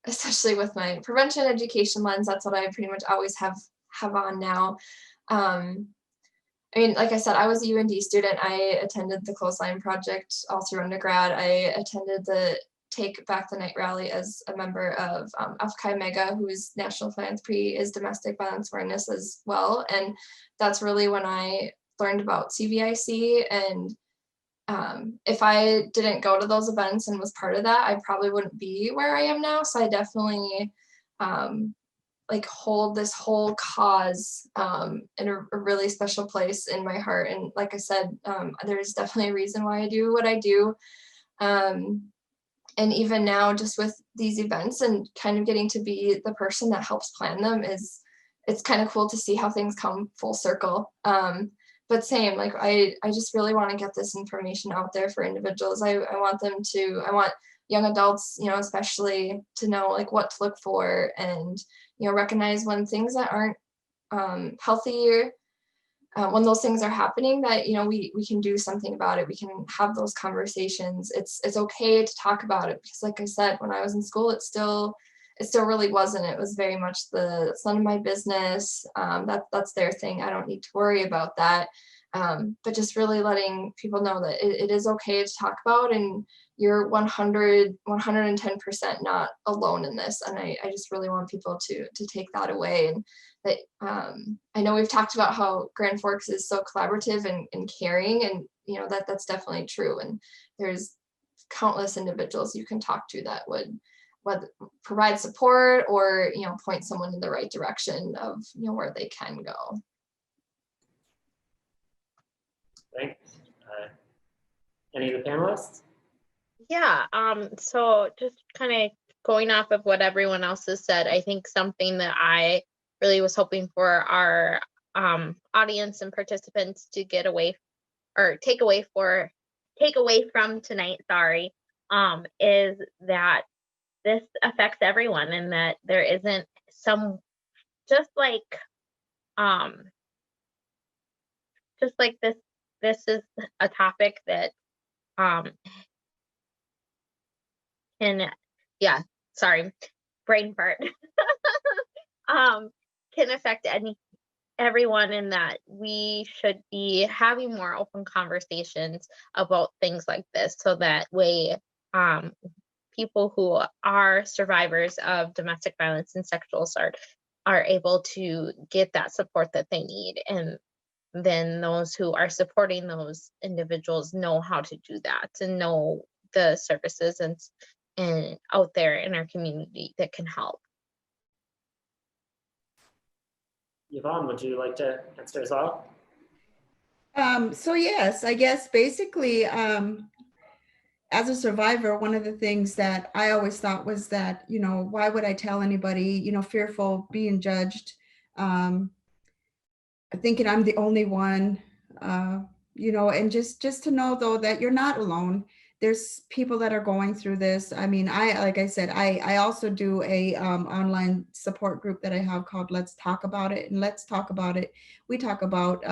Especially with my prevention education lens, that's what I pretty much always have on now. I mean, like I said, I was a UND student. I attended the Clothesline Project all through undergrad. I attended the Take Back the Night rally as a member of Chi Mega, whose National Philanthropy is domestic violence awareness as well. And that's really when I learned about CVIC. And if I didn't go to those events and was part of that, I probably wouldn't be where I am now. So I definitely like hold this whole cause in a really special place in my heart. And like I said, there's definitely a reason why I do what I do. And even now, just with these events and kind of getting to be the person that helps plan them, it's kind of cool to see how things come full circle. But same, like I just really want to get this information out there for individuals. I want young adults, especially to know like what to look for, and recognize when things that aren't healthy, when those things are happening, that we can do something about it. We can have those conversations. It's okay to talk about it, because like I said, when I was in school, it still really wasn't. It was very much it's none of my business. That's their thing. I don't need to worry about that. But just really letting people know that it is okay to talk about, and you're 110% not alone in this. And I just really want people to take that away. And that I know we've talked about how Grand Forks is so collaborative and caring, and that's definitely true. And there's countless individuals you can talk to that would provide support or point someone in the right direction of where they can go. Thanks. Any of the panelists? Yeah, so just kind of going off of what everyone else has said, I think something that I really was hoping for our audience and participants to get away or take away from tonight, is that this affects everyone, and that there isn't just like this is a topic that brain fart can affect everyone, and that we should be having more open conversations about things like this, so that way people who are survivors of domestic violence and sexual assault are able to get that support that they need, and then those who are supporting those individuals know how to do that, and know the services and out there in our community that can help. Yvonne, would you like to answer as well? So yes, I guess basically, as a survivor, one of the things that I always thought was that, why would I tell anybody, fearful being judged, thinking I'm the only one, and just to know though that you're not alone. There's people that are going through this. I mean, like I said, I also do a online support group that I have called Let's Talk About It. And Let's Talk About It, we talk about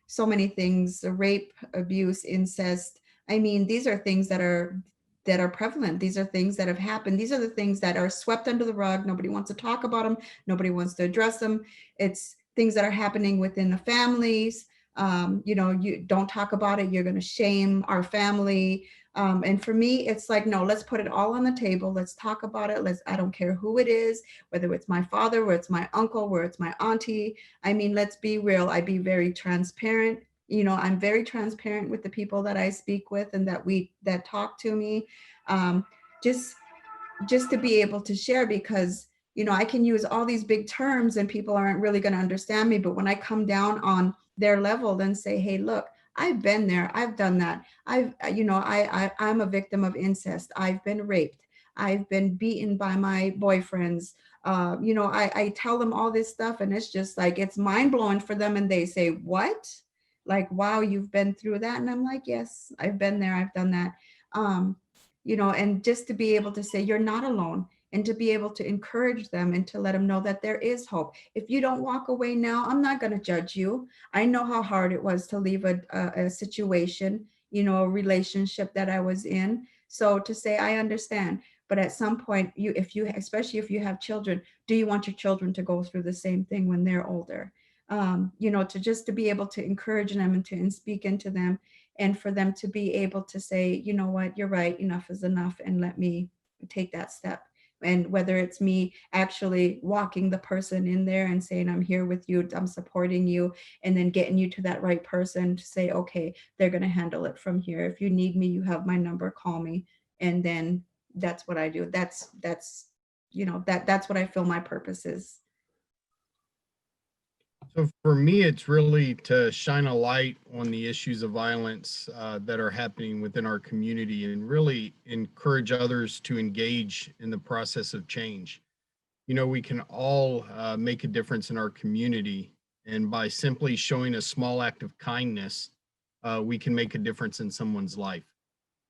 so many things: rape, abuse, incest. I mean, these are things that are prevalent. These are things that have happened. These are the things that are swept under the rug. Nobody wants to talk about them. Nobody wants to address them. It's things that are happening within the families. You don't talk about it, you're going to shame our family. And for me, it's like, no, let's put it all on the table. Let's talk about it. I don't care who it is, whether it's my father, whether it's my uncle, whether it's my auntie. I mean, let's be real. I be very transparent. I'm very transparent with the people that I speak with and that talk to me. Just to be able to share, because I can use all these big terms and people aren't really going to understand me. But when I come down on their level, then say, hey, look, I've been there. I've done that. I'm a victim of incest. I've been raped. I've been beaten by my boyfriends. I tell them all this stuff, and it's just like, it's mind blowing for them. And they say, what? Like, wow, you've been through that? And I'm like, yes, I've been there. I've done that. And just to be able to say you're not alone, and to be able to encourage them and to let them know that there is hope. If you don't walk away now, I'm not going to judge you. I know how hard it was to leave a situation, a relationship that I was in. So to say, I understand, but at some point, especially if you have children, do you want your children to go through the same thing when they're older? To be able to encourage them and speak into them and for them to be able to say, you know what, you're right, enough is enough, and let me take that step. And whether it's me actually walking the person in there and saying, I'm here with you, I'm supporting you, and then getting you to that right person to say, okay, they're going to handle it from here. If you need me, you have my number, call me. And then that's what I do. That's what I feel my purpose is. So for me, it's really to shine a light on the issues of violence that are happening within our community and really encourage others to engage in the process of change. You know, we can all make a difference in our community, and by simply showing a small act of kindness, we can make a difference in someone's life.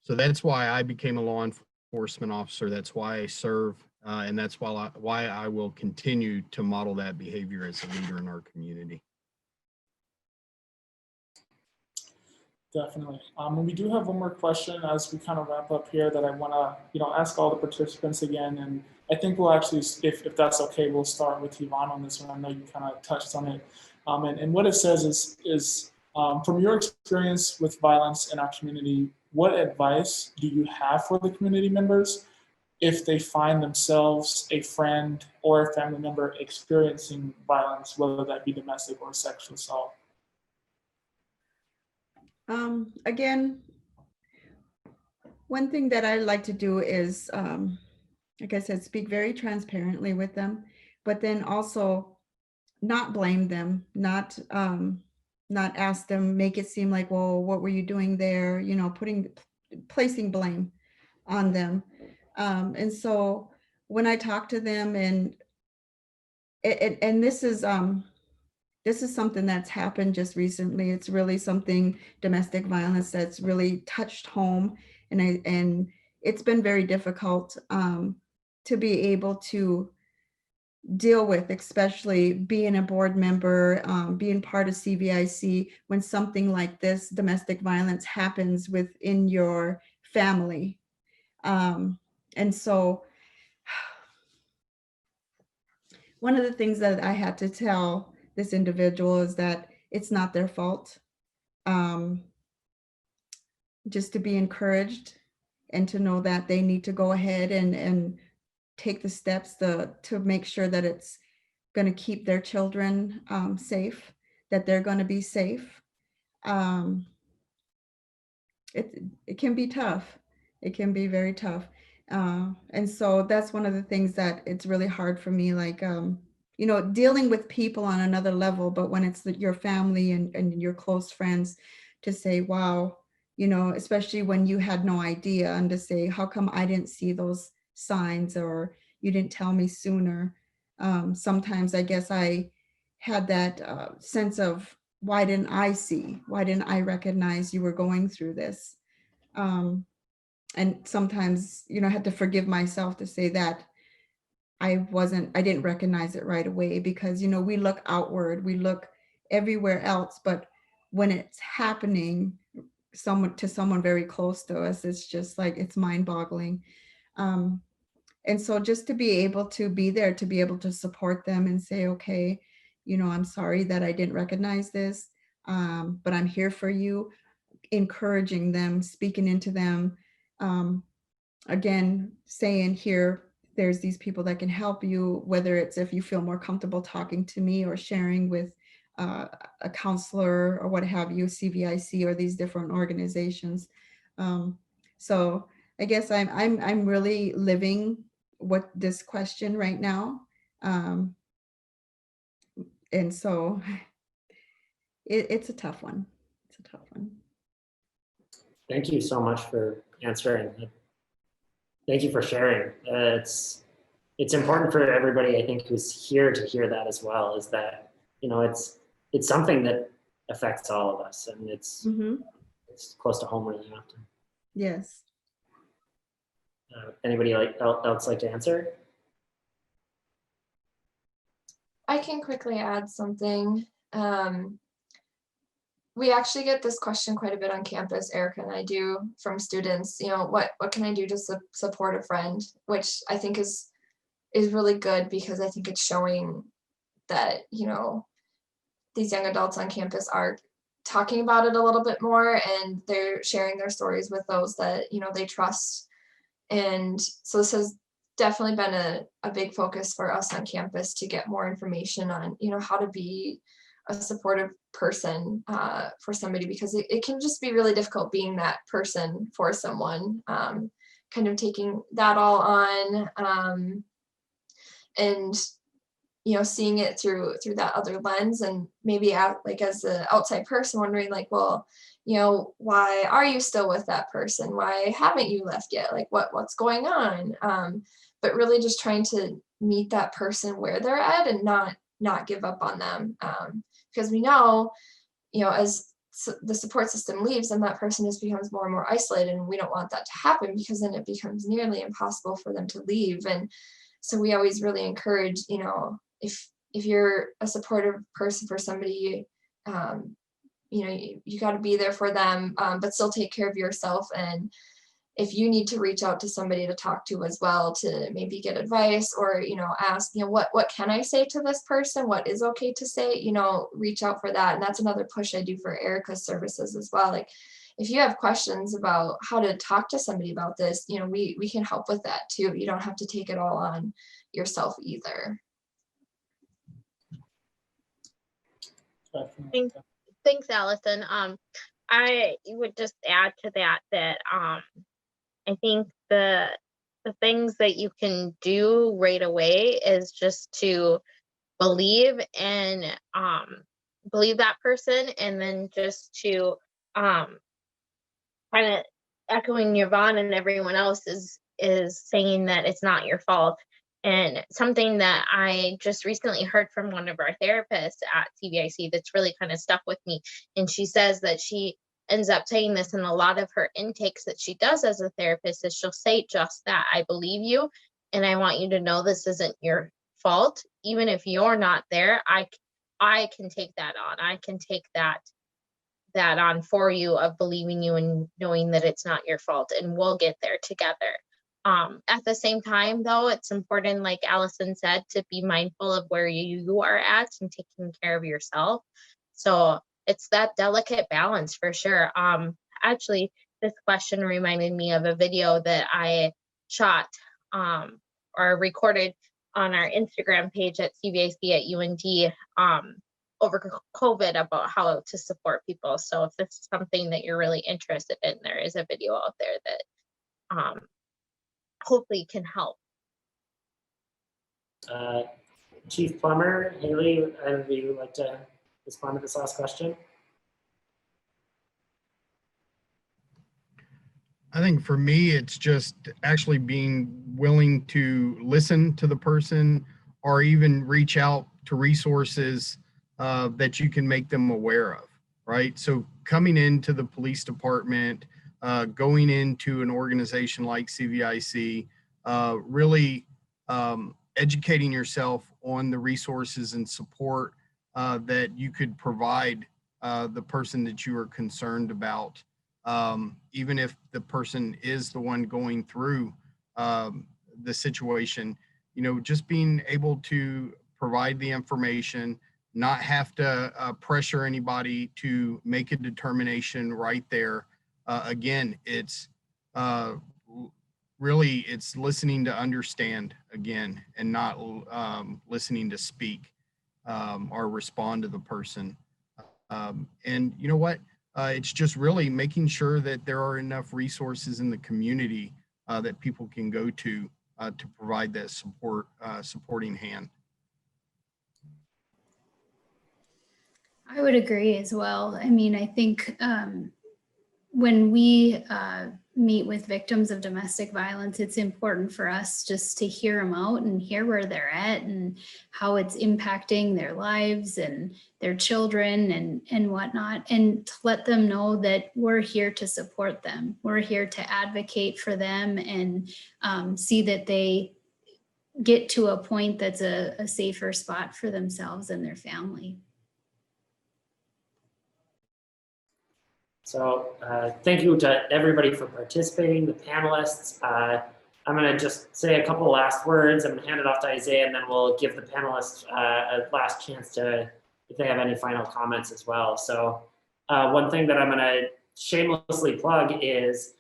So that's why I became a law enforcement officer. That's why I serve. And that's why I will continue to model that behavior as a leader in our community. Definitely. And we do have one more question as we kind of wrap up here that I want to, ask all the participants again. And I think we'll actually, if that's okay, we'll start with Yvonne on this one. I know you kind of touched on it. And what it says is from your experience with violence in our community, what advice do you have for the community members if they find themselves, a friend or a family member experiencing violence, whether that be domestic or sexual assault? Again, one thing that I like to do is, like I said, speak very transparently with them, but then also not blame them, not ask them, make it seem like, well, what were you doing there? Placing blame on them. And so when I talk to them, and this is something that's happened just recently. It's really something, domestic violence, that's really touched home, and it's been very difficult to be able to deal with, especially being a board member, being part of CVIC, when something like this, domestic violence, happens within your family. And so one of the things that I had to tell this individual is that it's not their fault. Just to be encouraged and to know that they need to go ahead and take the steps to make sure that it's going to keep their children safe, that they're going to be safe. It can be tough. It can be very tough. And so that's one of the things that it's really hard for me, like, dealing with people on another level, but when it's your family and your close friends, to say, wow, especially when you had no idea, and to say, how come I didn't see those signs, or you didn't tell me sooner? Sometimes I guess I had that sense of, why didn't I see? Why didn't I recognize you were going through this? And sometimes, I had to forgive myself to say that I didn't recognize it right away, because, we look outward, we look everywhere else, but when it's happening to someone very close to us, it's just like, it's mind-boggling. And so just to be able to be there, to be able to support them and say, okay, I'm sorry that I didn't recognize this, but I'm here for you, encouraging them, speaking into them. Again, saying, here, there's these people that can help you, whether it's if you feel more comfortable talking to me or sharing with a counselor or what have you, CVIC or these different organizations. So I guess I'm really living what this question right now. And so it's a tough one. It's a tough one. Thank you so much for answering. Thank you for sharing. It's important for everybody, I think, who's here to hear that as well, is that, it's something that affects all of us, and it's close to home really often. Yes. Anybody else like to answer? I can quickly add something. We actually get this question quite a bit on campus, Erica and I do, from students, what can I do to support a friend, which I think is really good, because I think it's showing that, these young adults on campus are talking about it a little bit more, and they're sharing their stories with those that, you know, they trust. And so this has definitely been a big focus for us on campus to get more information on, you know, how to be a supportive person for somebody, because it can just be really difficult being that person for someone, kind of taking that all on, and you know, seeing it through that other lens, and maybe like as an outside person wondering like, well, you know, why are you still with that person? Why haven't you left yet? Like what's going on? But really just trying to meet that person where they're at and not give up on them. Because we know, you know, as the support system leaves, then that person just becomes more and more isolated, and we don't want that to happen, because then it becomes nearly impossible for them to leave. And so we always really encourage, you know, if you're a supportive person for somebody, you know, you got to be there for them, but still take care of yourself. And if you need to reach out to somebody to talk to as well, to maybe get advice, or, you know, ask, you know, what can I say to this person? What is okay to say? You know, reach out for that. And that's another push I do for Erica's services as well. Like, if you have questions about how to talk to somebody about this, you know, we can help with that too. You don't have to take it all on yourself either. Thanks, Allison. I would just add to that I think the things that you can do right away is just to believe and believe that person, and then just to kind of echoing Yvonne and everyone else is saying that it's not your fault. And something that I just recently heard from one of our therapists at CVIC that's really kind of stuck with me. And she says that she ends up saying this in a lot of her intakes that she does as a therapist, is she'll say just that: I believe you, and I want you to know this isn't your fault. Even if you're not there, I can take that on. I can take that on for you, of believing you and knowing that it's not your fault, and we'll get there together. At the same time, though, it's important, like Allison said, to be mindful of where you are at and taking care of yourself. So it's that delicate balance for sure. Actually, this question reminded me of a video that I shot or recorded on our Instagram page at CVIC at UND over COVID about how to support people. So if this is something that you're really interested in, there is a video out there that hopefully can help. Chief Plummer, Haley, would you like to respond to this last question? I think for me, it's just actually being willing to listen to the person, or even reach out to resources that you can make them aware of, right? So coming into the police department, going into an organization like CVIC, really educating yourself on the resources and support that you could provide the person that you are concerned about, even if the person is the one going through the situation. You know, just being able to provide the information, not have to pressure anybody to make a determination right there. Again, it's really, it's listening to understand again, and not listening to speak or respond to the person. And you know what? It's just really making sure that there are enough resources in the community that people can go to provide that supporting hand. I would agree as well. I mean, I think when we meet with victims of domestic violence, it's important for us just to hear them out and hear where they're at and how it's impacting their lives and their children and whatnot, and to let them know that we're here to support them. We're here to advocate for them and see that they get to a point that's a safer spot for themselves and their family. So thank you to everybody for participating, the panelists. I'm gonna just say a couple last words. I'm gonna hand it off to Izaiah, and then we'll give the panelists a last chance to, if they have any final comments as well. So One thing that I'm gonna shamelessly plug is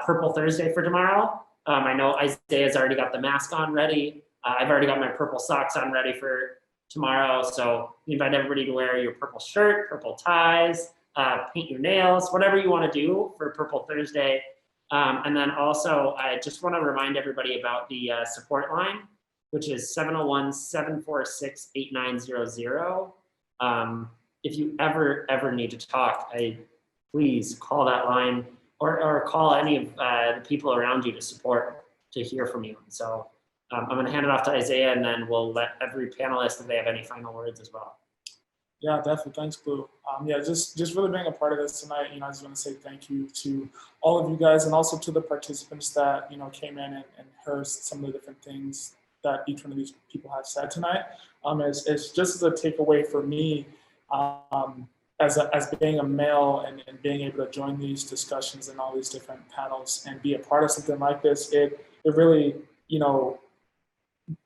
Purple Thursday for tomorrow. I know Isaiah's already got the mask on ready. I've already got my purple socks on ready for tomorrow. So we invite everybody to wear your purple shirt, purple ties, paint your nails, whatever you want to do for Purple Thursday. And then also, I just want to remind everybody about the support line, which is 701-746-8900. If you ever need to talk, please call that line or call any of the people around you to hear from you. So I'm going to hand it off to Isaiah, and then we'll let every panelist if they have any final words as well. Yeah, definitely. Thanks, Blue. Yeah, just really being a part of this tonight. I just want to say thank you to all of you guys, and also to the participants that came in and heard some of the different things that each one of these people have said tonight. It's just as a takeaway for me, as being a male and being able to join these discussions and all these different panels and be a part of something like this. It really,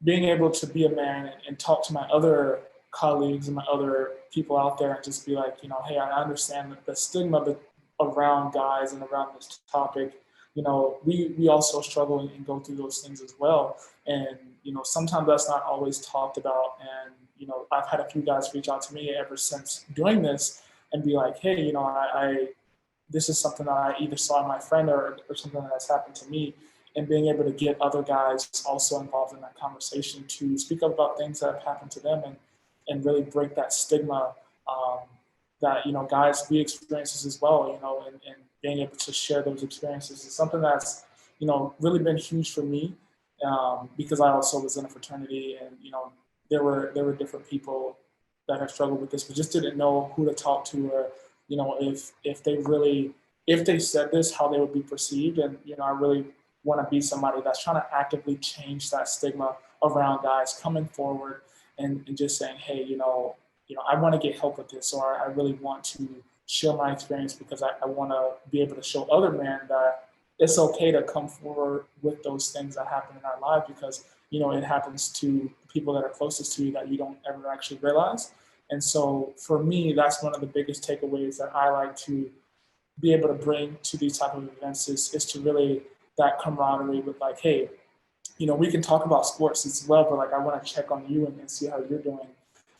being able to be a man and talk to my other colleagues and my other people out there and just be like, hey, I understand that the stigma around guys and around this topic, we also struggle and go through those things as well. And, sometimes that's not always talked about. And, I've had a few guys reach out to me ever since doing this and be like, hey, this is something that I either saw in my friend or something that has happened to me. And being able to get other guys also involved in that conversation to speak up about things that have happened to them and really break that stigma that, guys, we experience this as well, and being able to share those experiences is something that's, really been huge for me because I also was in a fraternity and, there were different people that have struggled with this, but just didn't know who to talk to or, if they said this, how they would be perceived. And, I really want to be somebody that's trying to actively change that stigma around guys coming forward and just saying, hey, I want to get help with this, or I really want to share my experience because I want to be able to show other men that it's okay to come forward with those things that happen in our life because, it happens to people that are closest to you that you don't ever actually realize. And so for me, that's one of the biggest takeaways that I like to be able to bring to these type of events is to really that camaraderie with like, hey, we can talk about sports as well, but like I want to check on you and see how you're doing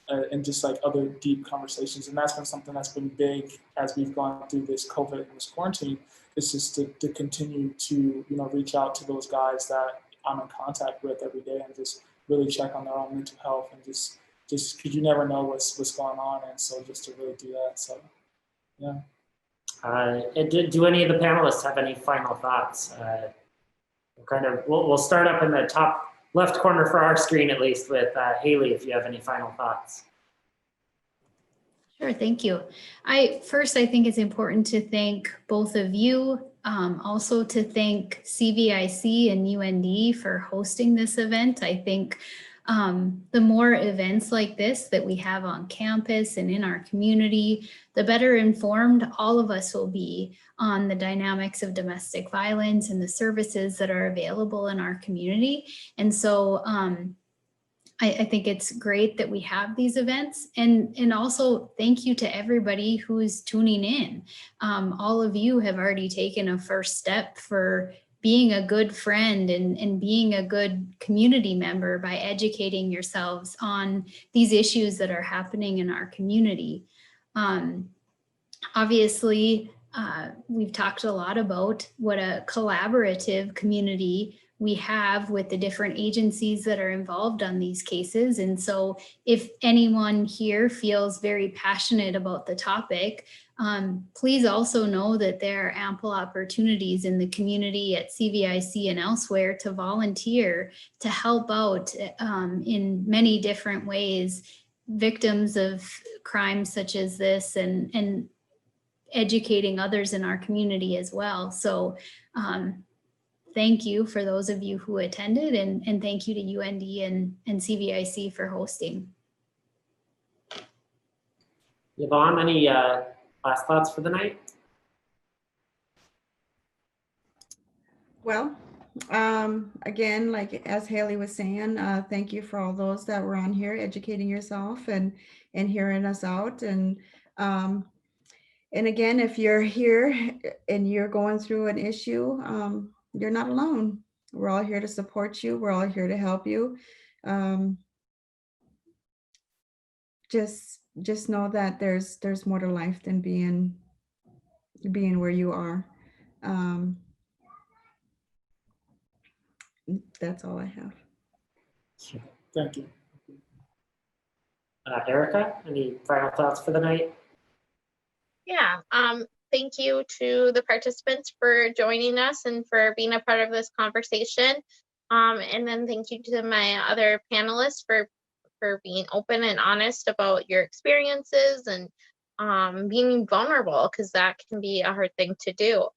and just like other deep conversations. And that's been something that's been big as we've gone through this COVID and this quarantine. It's just to continue to, reach out to those guys that I'm in contact with every day and just really check on their own mental health and just because you never know what's going on. And so just to really do that. So, yeah. Do any of the panelists have any final thoughts? We'll start up in the top left corner for our screen, at least, with Haley, if you have any final thoughts. Sure, thank you. I think it's important to thank both of you, also to thank CVIC and UND for hosting this event. I think the more events like this that we have on campus and in our community, the better informed all of us will be on the dynamics of domestic violence and the services that are available in our community. And so I think it's great that we have these events, and also thank you to everybody who's tuning in. All of you have already taken a first step for being a good friend and being a good community member by educating yourselves on these issues that are happening in our community. Obviously, we've talked a lot about what a collaborative community we have with the different agencies that are involved on these cases. And so if anyone here feels very passionate about the topic, please also know that there are ample opportunities in the community at CVIC and elsewhere to volunteer, to help out in many different ways, victims of crimes such as this and educating others in our community as well. So thank you for those of you who attended, and thank you to UND and CVIC for hosting. Yvonne, any last thoughts for the night? Well, again, like as Haley was saying, thank you for all those that were on here educating yourself and hearing us out. And And again, if you're here and you're going through an issue, you're not alone. We're all here to support you. We're all here to help you. Just know that there's more to life than being where you are. That's all I have. Sure. Thank you. Erica, any final thoughts for the night? Yeah, thank you to the participants for joining us and for being a part of this conversation. And then thank you to my other panelists for being open and honest about your experiences and being vulnerable, because that can be a hard thing to do.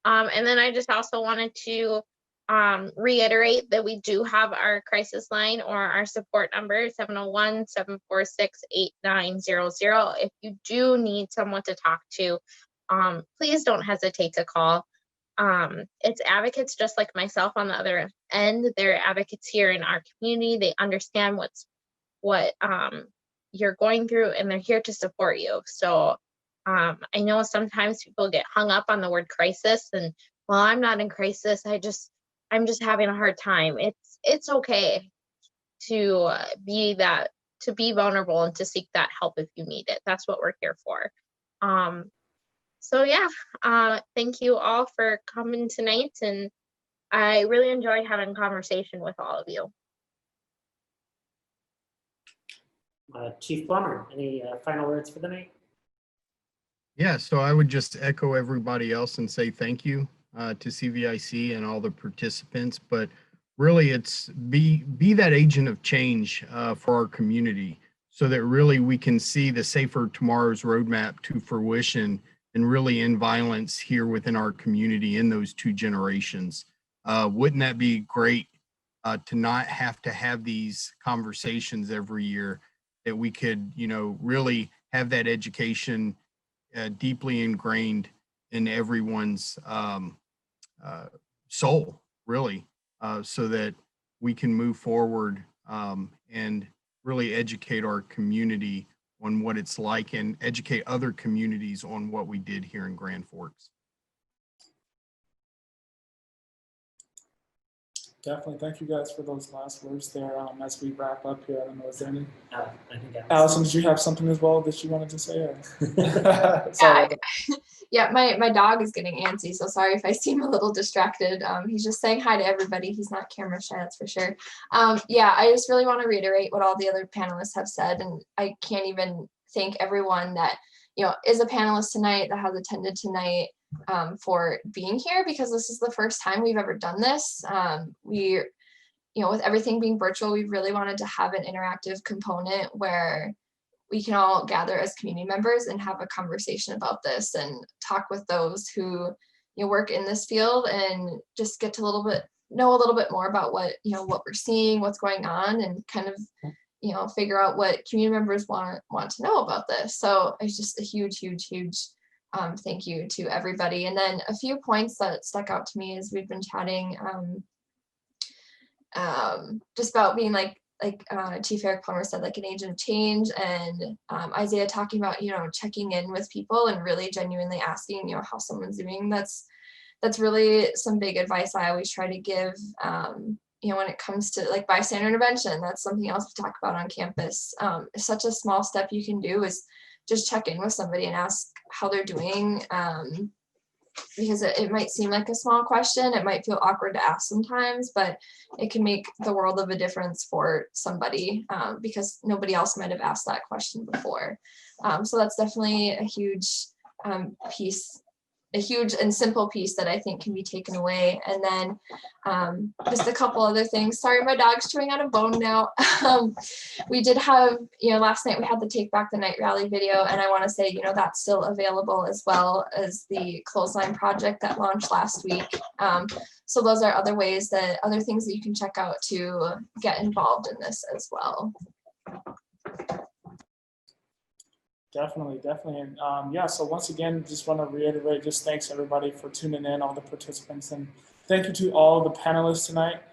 And then I just also wanted to reiterate that we do have our crisis line or our support number, 701-746-8900. If you do need someone to talk to, please don't hesitate to call. It's advocates just like myself on the other end. They're advocates here in our community. They understand what you're going through, and they're here to support you. So I know sometimes people get hung up on the word crisis, and well, I'm not in crisis. I'm just having a hard time. It's okay to be vulnerable and to seek that help if you need it. That's what we're here for. So yeah, thank you all for coming tonight, and I really enjoyed having a conversation with all of you. Chief Plummer, any final words for the night? Yeah, so I would just echo everybody else and say thank you to CVIC and all the participants, but really it's be that agent of change for our community so that really we can see the Safer Tomorrow's roadmap to fruition and really end violence here within our community in those two generations. Wouldn't that be great to not have to have these conversations every year, that we could, really have that education deeply ingrained in everyone's soul, really, so that we can move forward and really educate our community on what it's like and educate other communities on what we did here in Grand Forks. Definitely. Thank you guys for those last words there. As we wrap up here, I don't know, is there any? I think Allison, did you have something as well that you wanted to say? Or? Yeah, my dog is getting antsy, so sorry if I seem a little distracted. He's just saying hi to everybody. He's not camera shy, that's for sure. Yeah, I just really want to reiterate what all the other panelists have said, and I can't even thank everyone that is a panelist tonight, that has attended tonight, for being here, because this is the first time we've ever done this. We, with everything being virtual, we really wanted to have an interactive component where we can all gather as community members and have a conversation about this and talk with those who work in this field, and just get to know a little bit more about what we're seeing, what's going on, and kind of figure out what community members want to know about this. So it's just a huge thank you to everybody. And then a few points that stuck out to me as we've been chatting, just about being like Chief Eric Plummer said, like an agent of change, and Izaiah talking about checking in with people and really genuinely asking how someone's doing. That's really some big advice I always try to give. When it comes to like bystander intervention, that's something else we talk about on campus. Such a small step you can do is just check in with somebody and ask how they're doing, because it might seem like a small question. It might feel awkward to ask sometimes, but it can make the world of a difference for somebody, because nobody else might have asked that question before. So that's definitely a huge piece, a huge and simple piece that I think can be taken away. And then just a couple other things. Sorry, my dog's chewing on a bone now. We did have, last night we had the Take Back the Night rally video, and I want to say, that's still available, as well as the Clothesline project that launched last week. So those are other things that you can check out to get involved in this as well. Definitely. And yeah, so once again, just want to reiterate, just thanks everybody for tuning in, all the participants, and thank you to all the panelists tonight.